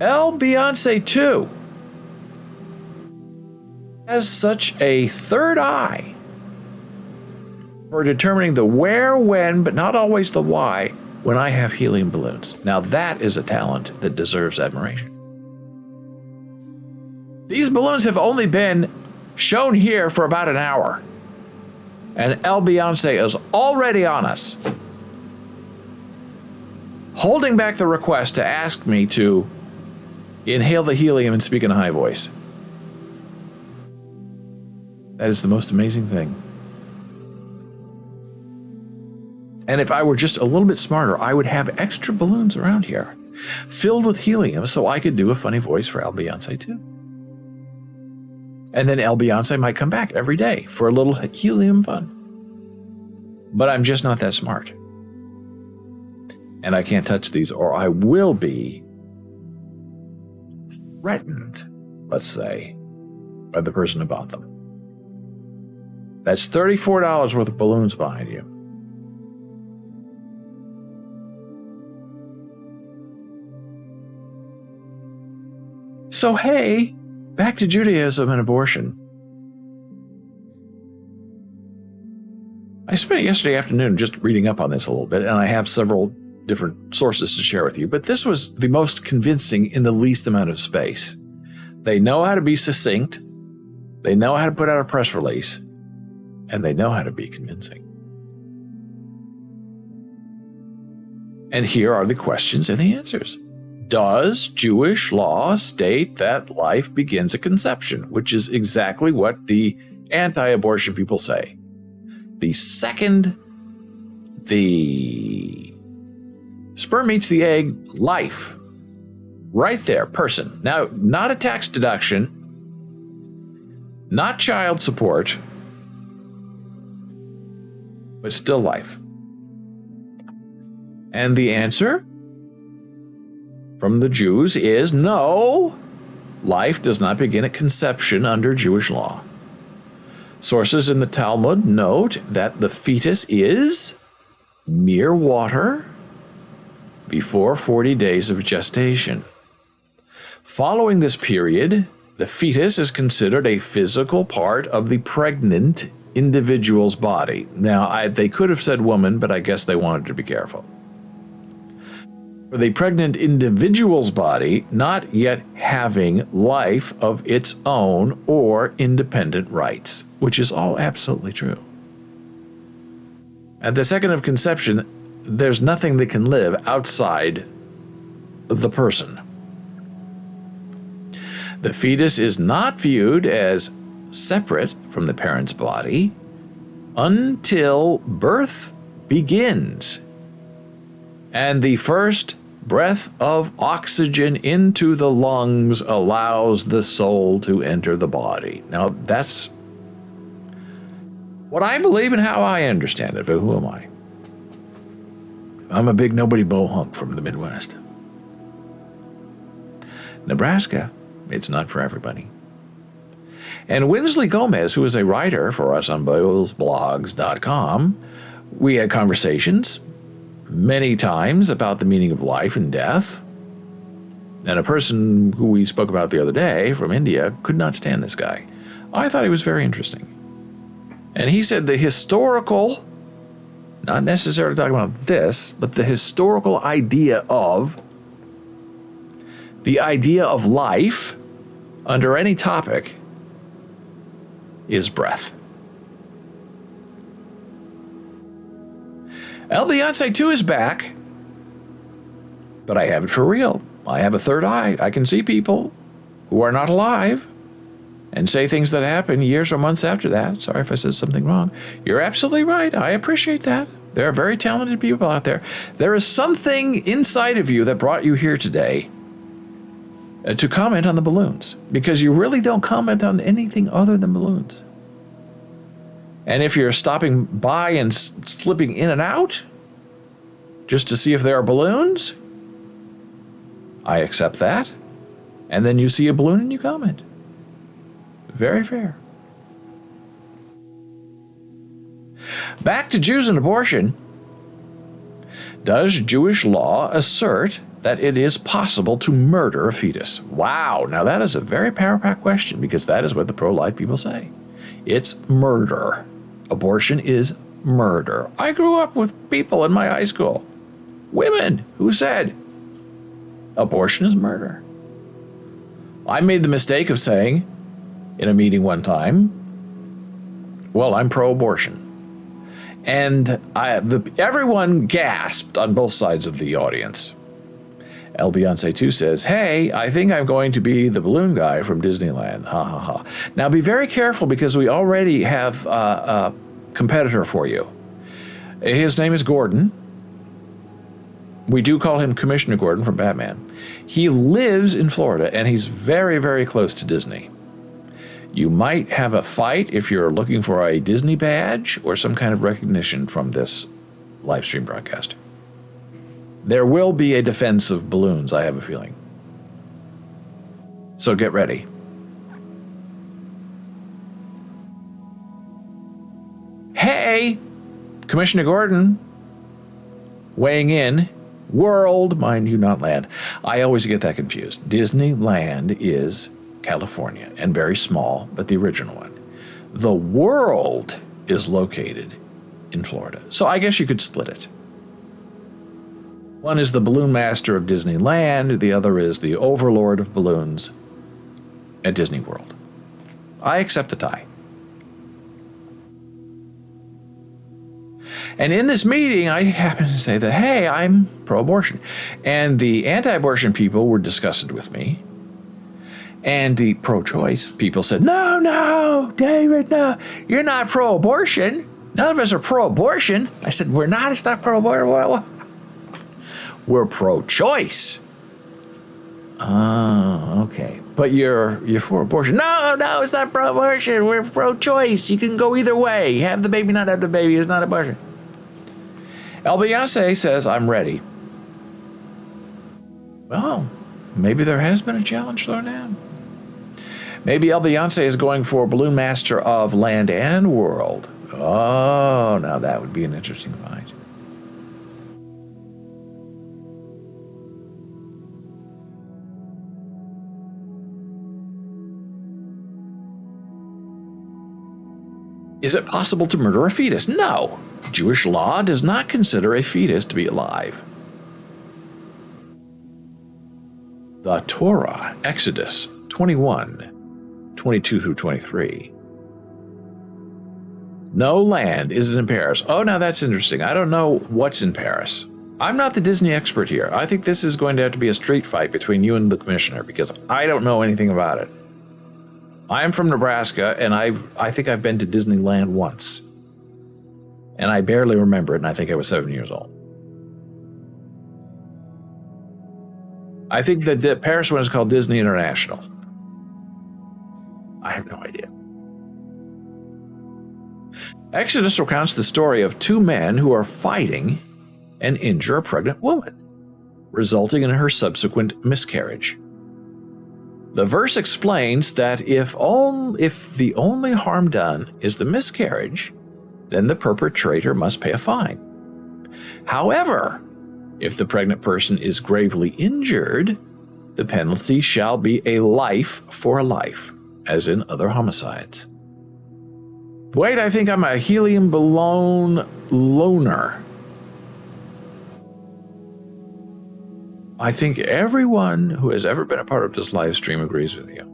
El Beyonce 2 has such a third eye for determining the where, when, but not always the why, when I have helium balloons. Now that is a talent that deserves admiration. These balloons have only been shown here for about an hour, and El Beyonce is already on us, holding back the request to ask me to Inhale the helium and speak in a high voice. That is the most amazing thing. And if I were just a little bit smarter, I would have extra balloons around here filled with helium so I could do a funny voice for El Beyonce too. And then El Beyonce might come back every day for a little helium fun. But I'm just not that smart. And I can't touch these or I will be threatened, let's say, by the person who bought them. That's $34 worth of balloons behind you. So, hey, back to Judaism and abortion. I spent yesterday afternoon just reading up on this a little bit, and I have several different sources to share with you, but this was the most convincing in the least amount of space. They know how to be succinct, they know how to put out a press release, and they know how to be convincing. And here are the questions and the answers. Does Jewish law state that life begins at conception, which is exactly what the anti-abortion people say? The second the sperm meets the egg, life. Right there, person. Now, not a tax deduction, not child support, but still life. And the answer from the Jews is no, life does not begin at conception under Jewish law. Sources in the Talmud note that the fetus is mere water before 40 days of gestation. Following this period, the fetus is considered a physical part of the pregnant individual's body. Now, they could have said woman, but I guess they wanted to be careful. For the pregnant individual's body not yet having life of its own or independent rights, which is all absolutely true. At the second of conception, there's nothing that can live outside the person. The fetus is not viewed as separate from the parent's body until birth begins, and the first breath of oxygen into the lungs allows the soul to enter the body. Now, that's what I believe and how I understand it, but who am I? I'm a big nobody bohunk from the Midwest. Nebraska, it's not for everybody. And Winsley Gomez, who is a writer for us on bolesblogs.com, we had conversations many times about the meaning of life and death. And a person who we spoke about the other day from India could not stand this guy. I thought he was very interesting. And he said the historical, not necessarily talking about this, but the historical idea of life under any topic is breath. El Beyonce 2 is back, but I have it for real. I have a third eye. I can see people who are not alive and say things that happen years or months after that. Sorry if I said something wrong. You're absolutely right. I appreciate that. There are very talented people out there. There is something inside of you that brought you here today to comment on the balloons, because you really don't comment on anything other than balloons. And if you're stopping by and slipping in and out just to see if there are balloons, I accept that. And then you see a balloon and you comment. Very fair. Back to Jews and abortion. Does Jewish law assert that it is possible to murder a fetus? Wow, now that is a very power-packed question, because that is what the pro-life people say. It's murder. Abortion is murder. I grew up with people in my high school, women, who said abortion is murder. I made the mistake of saying in a meeting one time, well, I'm pro-abortion. And everyone gasped on both sides of the audience. El Beyonce 2 says, hey, I think I'm going to be the balloon guy from Disneyland. Ha ha ha. Now be very careful because we already have a competitor for you. His name is Gordon. We do call him Commissioner Gordon from Batman. He lives in Florida and he's very, very close to Disney. You might have a fight if you're looking for a Disney badge or some kind of recognition from this live stream broadcast. There will be a defense of balloons, I have a feeling. So get ready. Hey, Commissioner Gordon, weighing in. World, mind you, not land. I always get that confused. Disneyland is California and very small, but the original one. The world is located in Florida. So I guess you could split it. One is the balloon master of Disneyland, the other is the overlord of balloons at Disney World. I accept the tie. And in this meeting, I happened to say that, hey, I'm pro-abortion. And the anti-abortion people were disgusted with me. And the pro-choice people said, no, David, no, you're not pro-abortion. None of us are pro-abortion. I said, we're not, it's not pro-abortion. What? We're pro-choice. Oh, okay. But you're for abortion. No, it's not pro-abortion. We're pro-choice. You can go either way. Have the baby, not have the baby. It's not abortion. El Beyonce says, I'm ready. Well, maybe there has been a challenge thrown down. Maybe El Beyonce is going for Balloon Master of Land and World. Oh, now that would be an interesting fight. Is it possible to murder a fetus? No. Jewish law does not consider a fetus to be alive. The Torah, Exodus 21, 22 through 23. No land is in Paris. Oh, now that's interesting. I don't know what's in Paris. I'm not the Disney expert here. I think this is going to have to be a street fight between you and the commissioner because I don't know anything about it. I'm from Nebraska, and I think I've been to Disneyland once. And I barely remember it, and I think I was 7 years old. I think that the Paris one is called Disney International. I have no idea. Exodus recounts the story of two men who are fighting and injure a pregnant woman, resulting in her subsequent miscarriage. The verse explains that if the only harm done is the miscarriage, then the perpetrator must pay a fine. However, if the pregnant person is gravely injured, the penalty shall be a life for a life, as in other homicides. Wait, I think I'm a helium balloon loner. I think everyone who has ever been a part of this live stream agrees with you.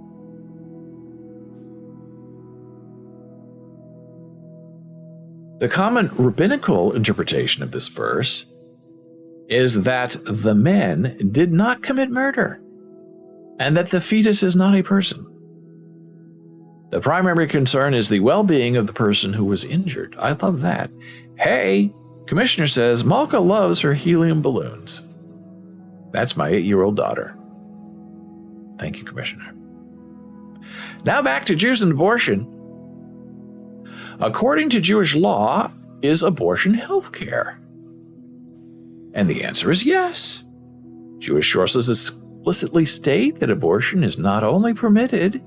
The common rabbinical interpretation of this verse is that the men did not commit murder and that the fetus is not a person. The primary concern is the well-being of the person who was injured. I love that. Hey, Commissioner says Malka loves her helium balloons. That's my 8-year-old daughter. Thank you, Commissioner. Now back to Jews and abortion. According to Jewish law, is abortion health care? And the answer is yes. Jewish sources explicitly state that abortion is not only permitted,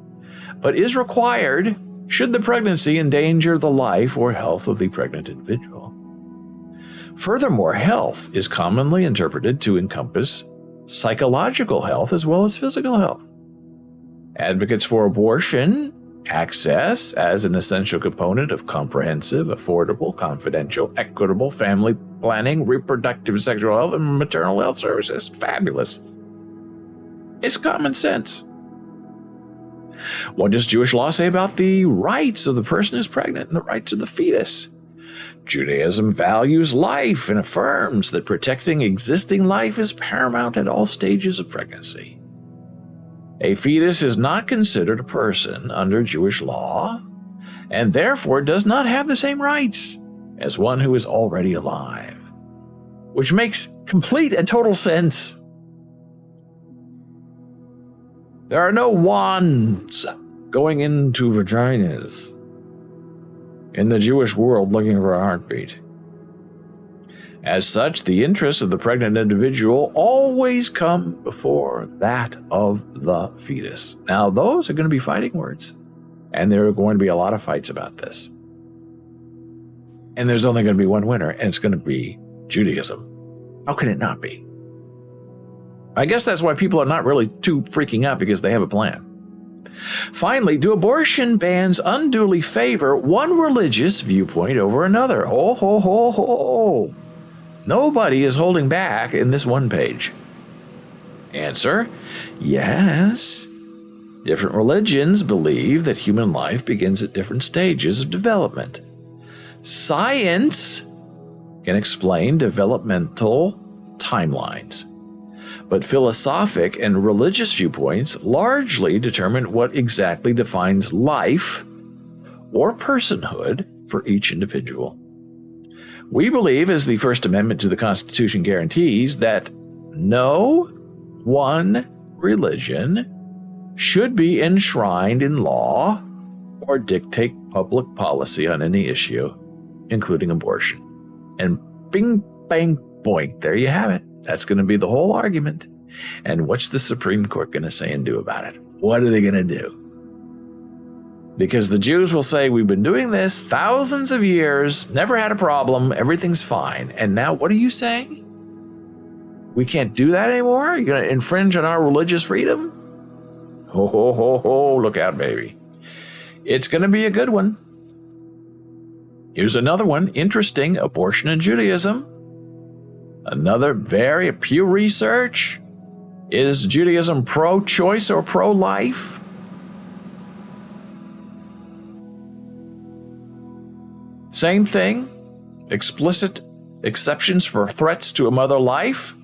but is required should the pregnancy endanger the life or health of the pregnant individual. Furthermore, health is commonly interpreted to encompass psychological health as well as physical health. Advocates for abortion access as an essential component of comprehensive, affordable, confidential, equitable family planning, reproductive and sexual health, and maternal health services. Fabulous. It's common sense. What does Jewish law say about the rights of the person who's pregnant and the rights of the fetus? Judaism values life and affirms that protecting existing life is paramount at all stages of pregnancy. A fetus is not considered a person under Jewish law, and therefore does not have the same rights as one who is already alive, which makes complete and total sense. There are no wands going into vaginas in the Jewish world looking for a heartbeat. As such, the interests of the pregnant individual always come before that of the fetus. Now, those are going to be fighting words, and there are going to be a lot of fights about this. And there's only going to be one winner, and it's going to be Judaism. How can it not be? I guess that's why people are not really too freaking out, because they have a plan. Finally, do abortion bans unduly favor one religious viewpoint over another? Ho, ho, ho, ho. Nobody is holding back in this one page. Answer: yes. Different religions believe that human life begins at different stages of development. Science can explain developmental timelines, but philosophic and religious viewpoints largely determine what exactly defines life or personhood for each individual. We believe, as the First Amendment to the Constitution guarantees, that no one religion should be enshrined in law or dictate public policy on any issue, including abortion. And bing, bang, boink, there you have it. That's going to be the whole argument. And what's the Supreme Court going to say and do about it? What are they going to do? Because the Jews will say, we've been doing this thousands of years, never had a problem, everything's fine. And now what are you saying? We can't do that anymore? You're going to infringe on our religious freedom? Ho, ho, ho, ho, look out, baby. It's going to be a good one. Here's another one, interesting, abortion and Judaism. Another very Pew Research. Is Judaism pro-choice or pro-life? Same thing. Explicit exceptions for threats to a mother life.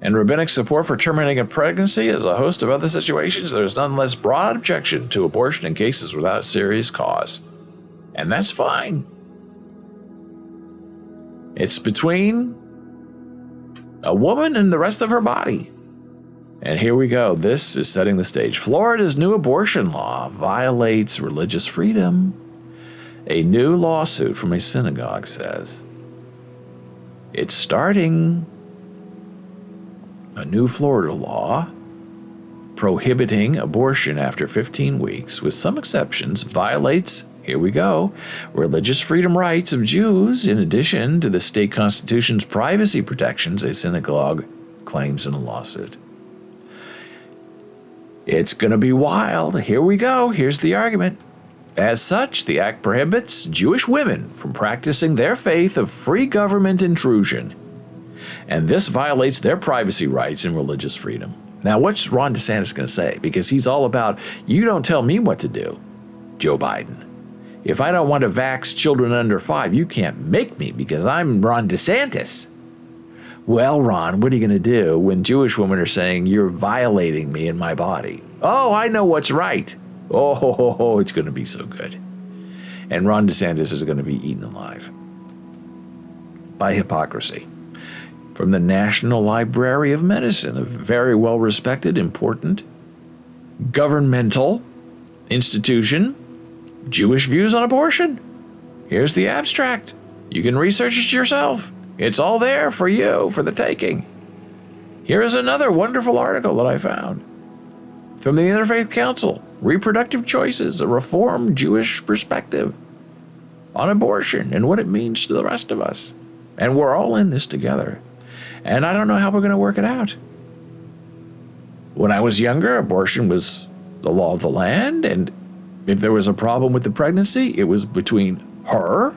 And rabbinic support for terminating a pregnancy. As a host of other situations, there's nonetheless broad objection to abortion in cases without serious cause. And that's fine. It's between a woman and the rest of her body. And here we go. This is setting the stage. Florida's new abortion law violates religious freedom. A new lawsuit from a synagogue says. It's starting. A new Florida law prohibiting abortion after 15 weeks, with some exceptions, violates, here we go, religious freedom rights of Jews, in addition to the state constitution's privacy protections, a synagogue claims in a lawsuit. It's going to be wild. Here we go. Here's the argument. As such, the act prohibits Jewish women from practicing their faith of free government intrusion, and this violates their privacy rights and religious freedom. Now, what's Ron DeSantis going to say? Because he's all about, you don't tell me what to do, Joe Biden. If I don't want to vax children under 5, you can't make me because I'm Ron DeSantis. Well, Ron, what are you going to do when Jewish women are saying you're violating me and my body? Oh, I know what's right. Oh, it's going to be so good. And Ron DeSantis is going to be eaten alive by hypocrisy. From the National Library of Medicine, a very well-respected, important, governmental institution, Jewish views on abortion. Here's the abstract. You can research it yourself. It's all there for you, for the taking. Here is another wonderful article that I found from the Interfaith Council, Reproductive Choices, a Reformed Jewish Perspective on Abortion and what it means to the rest of us. And we're all in this together. And I don't know how we're going to work it out. When I was younger, abortion was the law of the land, and if there was a problem with the pregnancy, it was between her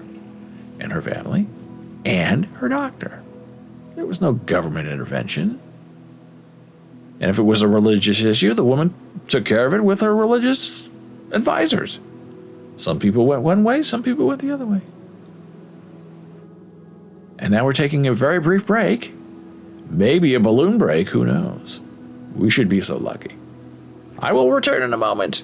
and her family and her doctor. There was no government intervention. And if it was a religious issue, the woman took care of it with her religious advisors. Some people went one way, some people went the other way. And now we're taking a very brief break. Maybe a balloon break, who knows? We should be so lucky. I will return in a moment.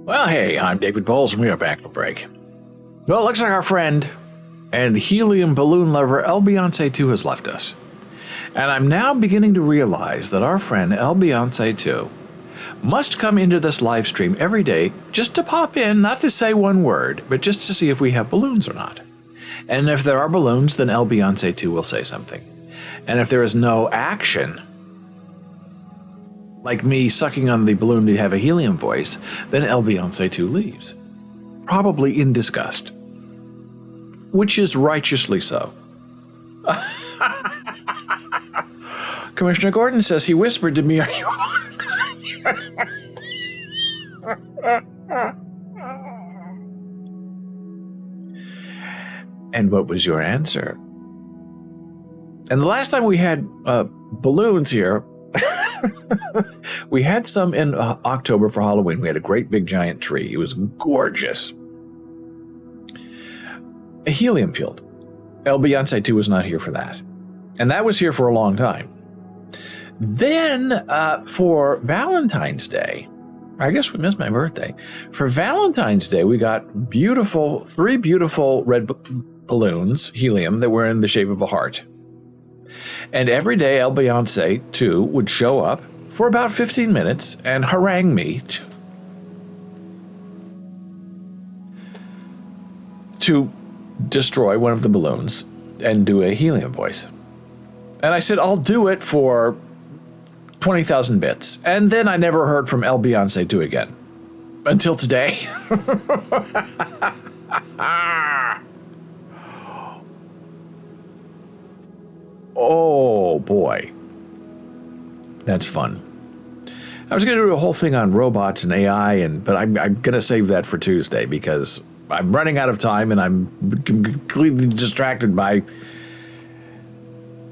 Well, hey, I'm David Boles, and we are back from break. Well, it looks like our friend and helium balloon lover El Beyonce 2 has left us. And I'm now beginning to realize that our friend El Beyonce 2 must come into this live stream every day just to pop in, not to say one word, but just to see if we have balloons or not. And if there are balloons, then El Beyonce 2 will say something. And if there is no action, like me sucking on the balloon to have a helium voice, then El Beyonce 2 leaves. Probably in disgust. Which is righteously so. Commissioner Gordon says he whispered to me, "Are you..." And what was your answer? And the last time we had balloons here, we had some in October for Halloween. We had a great big giant tree. It was gorgeous. A helium field. El Beyonce 2 was not here for that. And that was here for a long time. Then for Valentine's Day, I guess we missed my birthday. For Valentine's Day, we got three beautiful red balloons, helium, that were in the shape of a heart. And every day, El Beyonce 2 would show up for about 15 minutes and harangue me to destroy one of the balloons and do a helium voice. And I said, I'll do it for 20,000 bits. And then I never heard from El Beyonce 2 again. Until today. Oh, boy. That's fun. I was going to do a whole thing on robots and AI, but I'm going to save that for Tuesday because I'm running out of time and I'm completely distracted by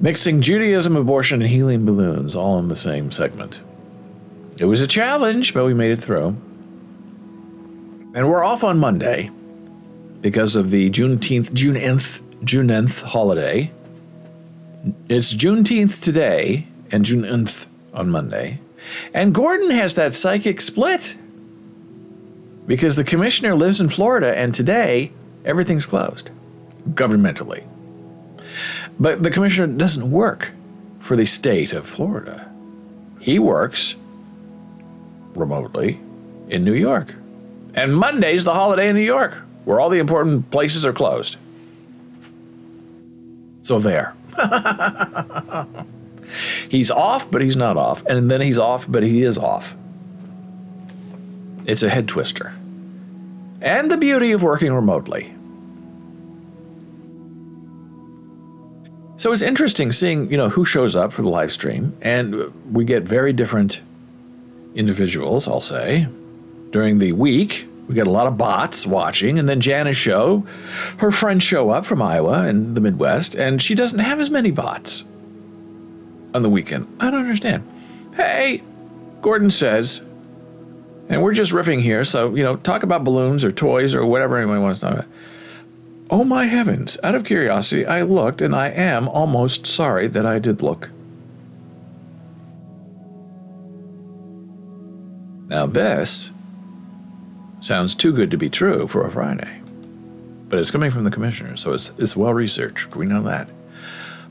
mixing Judaism, abortion, and helium balloons all in the same segment. It was a challenge, but we made it through. And we're off on Monday because of the Juneteenth holiday. It's Juneteenth today and Juneteenth on Monday. And Gordon has that psychic split because the commissioner lives in Florida and today everything's closed governmentally. But the commissioner doesn't work for the state of Florida. He works remotely in New York. And Monday's the holiday in New York, where all the important places are closed. So there. He's off, but he's not off. And then he's off, but he is off. It's a head twister. And the beauty of working remotely. So it's interesting seeing, who shows up for the live stream. And we get very different individuals, I'll say. During the week, we get a lot of bots watching. And then Jana's show, her friends show up from Iowa and the Midwest. And she doesn't have as many bots on the weekend. I don't understand. Hey, Gordon says, and we're just riffing here, so, talk about balloons or toys or whatever anyone wants to talk about. Oh my heavens, out of curiosity, I looked, and I am almost sorry that I did look. Now this sounds too good to be true for a Friday. But it's coming from the commissioner, so it's well researched. We know that.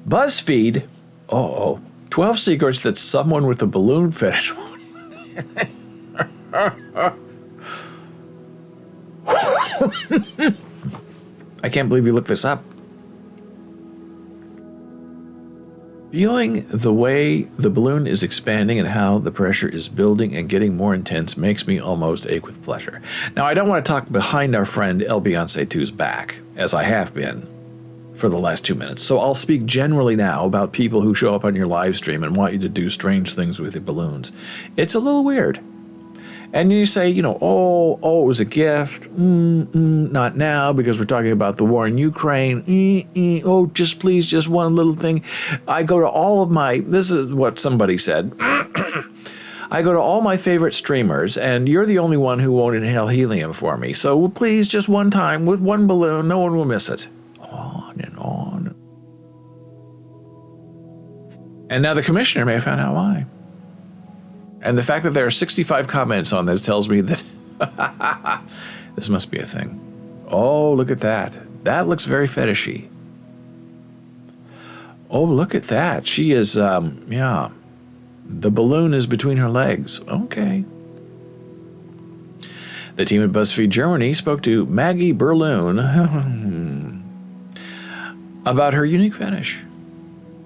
BuzzFeed, 12 secrets that someone with a balloon fetish. I can't believe you looked this up. Feeling the way the balloon is expanding and how the pressure is building and getting more intense makes me almost ache with pleasure. Now, I don't want to talk behind our friend El Beyonce 2's back, as I have been for the last 2 minutes. So I'll speak generally now about people who show up on your live stream and want you to do strange things with your balloons. It's a little weird. And you say, it was a gift. Not now, because we're talking about the war in Ukraine. Just please, just one little thing. I go to all of this is what somebody said. I go to all my favorite streamers, and you're the only one who won't inhale helium for me. So please, just one time, with one balloon, no one will miss it. On and on. And now the commissioner may have found out why. And the fact that there are 65 comments on this tells me that This must be a thing. Oh, look at that. That looks very fetishy. Oh, look at that. She is, yeah. The balloon is between her legs. Okay. The team at BuzzFeed Germany spoke to Maggie Berloon about her unique fetish.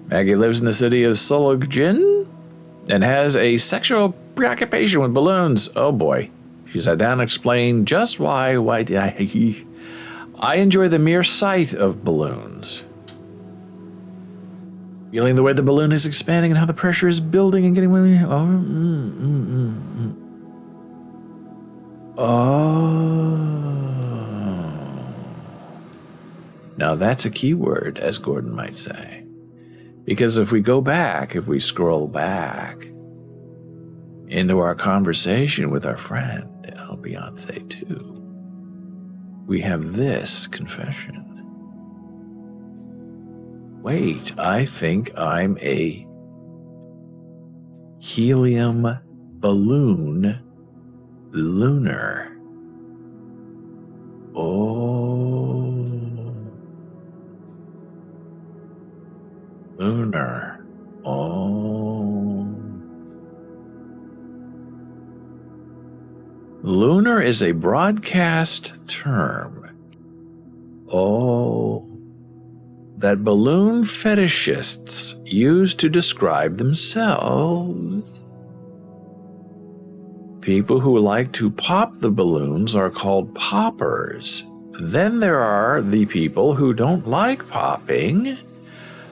Maggie lives in the city of Sologin and has a sexual preoccupation with balloons. Oh boy. She sat down and explained just why I enjoy the mere sight of balloons. Feeling the way the balloon is expanding and how the pressure is building and getting... Now that's a key word, as Gordon might say. Because if we scroll back into our conversation with our friend, Beyonce 2, we have this confession. Wait, I think I'm a helium balloon lunar. Oh. Lunar. Oh. Lunar is a broadcast term. Oh. That balloon fetishists use to describe themselves. People who like to pop the balloons are called poppers. Then there are the people who don't like popping,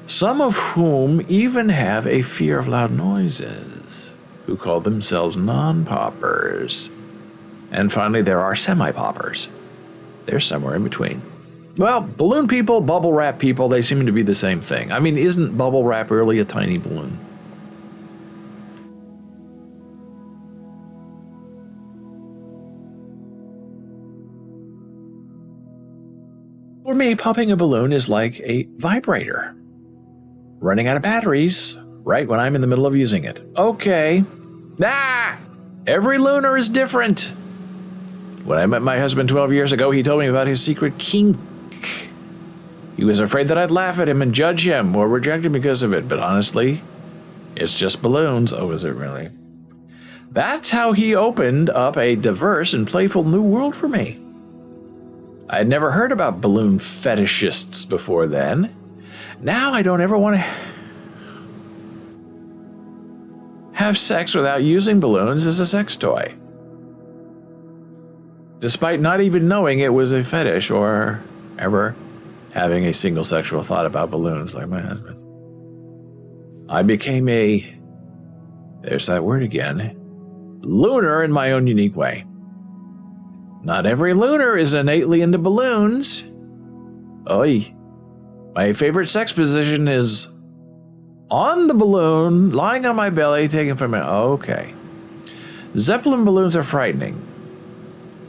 some of whom even have a fear of loud noises, who call themselves non-poppers. And finally, there are semi-poppers. They're somewhere in between. Well, balloon people, bubble wrap people, they seem to be the same thing. I mean, isn't bubble wrap really a tiny balloon? For me, popping a balloon is like a vibrator. Running out of batteries right when I'm in the middle of using it. Okay. Every lunar is different. When I met my husband 12 years ago, he told me about his secret kink. He was afraid that I'd laugh at him and judge him or reject him because of it, but honestly, it's just balloons. Oh, is it really? That's how he opened up a diverse and playful new world for me. I had never heard about balloon fetishists before then. Now I don't ever want to have sex without using balloons as a sex toy. Despite not even knowing it was a fetish or ever having a single sexual thought about balloons like my husband. I became there's that word again, lunar in my own unique way. Not every lunar is innately into balloons. Oy. My favorite sex position is on the balloon, lying on my belly, taken from it. Okay. Zeppelin balloons are frightening.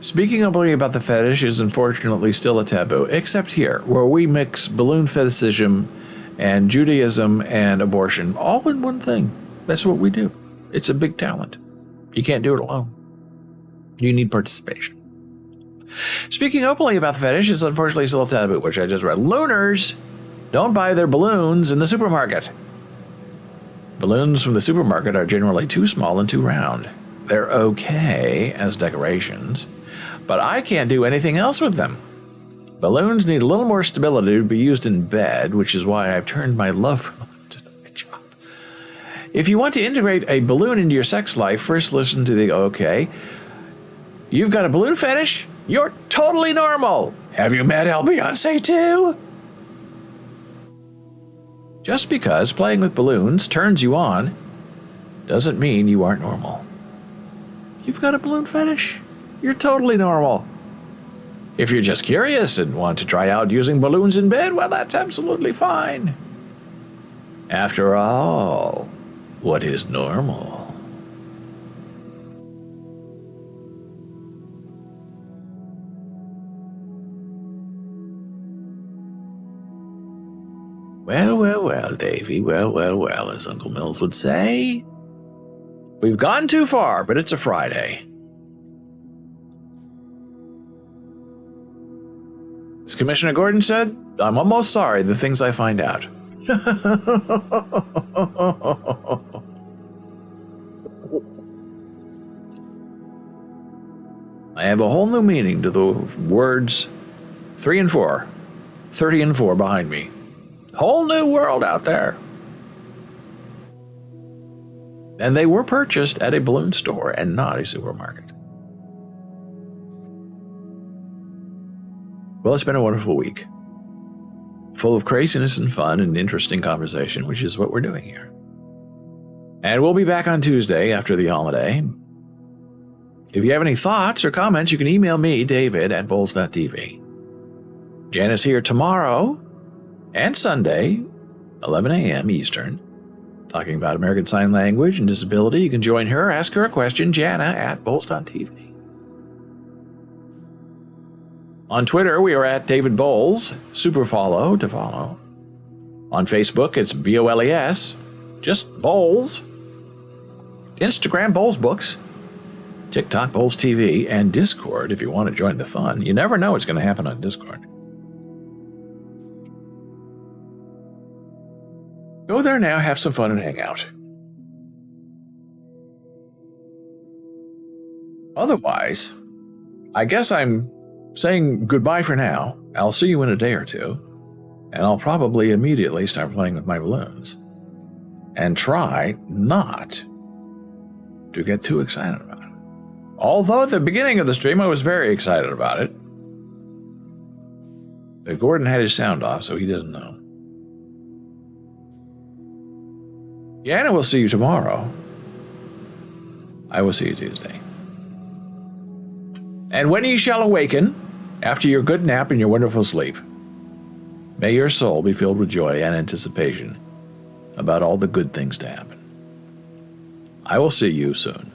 Speaking openly about the fetish is unfortunately still a taboo, except here, where we mix balloon fetishism and Judaism and abortion all in one thing. That's what we do. It's a big talent. You can't do it alone. You need participation. Speaking openly about the fetish is unfortunately still a taboo, which I just read. Lunars don't buy their balloons in the supermarket. Balloons from the supermarket are generally too small and too round. They're okay as decorations, but I can't do anything else with them. Balloons need a little more stability to be used in bed, which is why I've turned my love for them to my job. If you want to integrate a balloon into your sex life, first listen to the okay. You've got a balloon fetish? You're totally normal. Have you met Beyonce 2? Just because playing with balloons turns you on doesn't mean you aren't normal. You've got a balloon fetish? You're totally normal. If you're just curious and want to try out using balloons in bed, well, that's absolutely fine. After all, what is normal? Well, Davy, well, as Uncle Mills would say. We've gone too far, but it's a Friday. Commissioner Gordon said, I'm almost sorry the things I find out. I have a whole new meaning to the words 3 and 4, 30 and 4 behind me. Whole new world out there. And they were purchased at a balloon store and not a supermarket. Well, it's been a wonderful week, full of craziness and fun and interesting conversation, which is what we're doing here. And we'll be back on Tuesday after the holiday. If you have any thoughts or comments, you can email me, David, at Boles.tv. Jan is here tomorrow and Sunday, 11 a.m. Eastern, talking about American Sign Language and disability. You can join her, ask her a question, Jana at Boles.tv. On Twitter, we are at David Boles. Super follow to follow. On Facebook, it's BOLES. Just Boles. Instagram, Boles Books. TikTok, Boles TV. And Discord, if you want to join the fun. You never know what's going to happen on Discord. Go there now, have some fun, and hang out. Otherwise, I guess I'm saying goodbye for now. I'll see you in a day or two, and I'll probably immediately start playing with my balloons and try not to get too excited about it. Although at the beginning of the stream I was very excited about it, but Gordon had his sound off, so he doesn't know. Jana will see you tomorrow. I will see you Tuesday. And when ye shall awaken, after your good nap and your wonderful sleep, may your soul be filled with joy and anticipation about all the good things to happen. I will see you soon.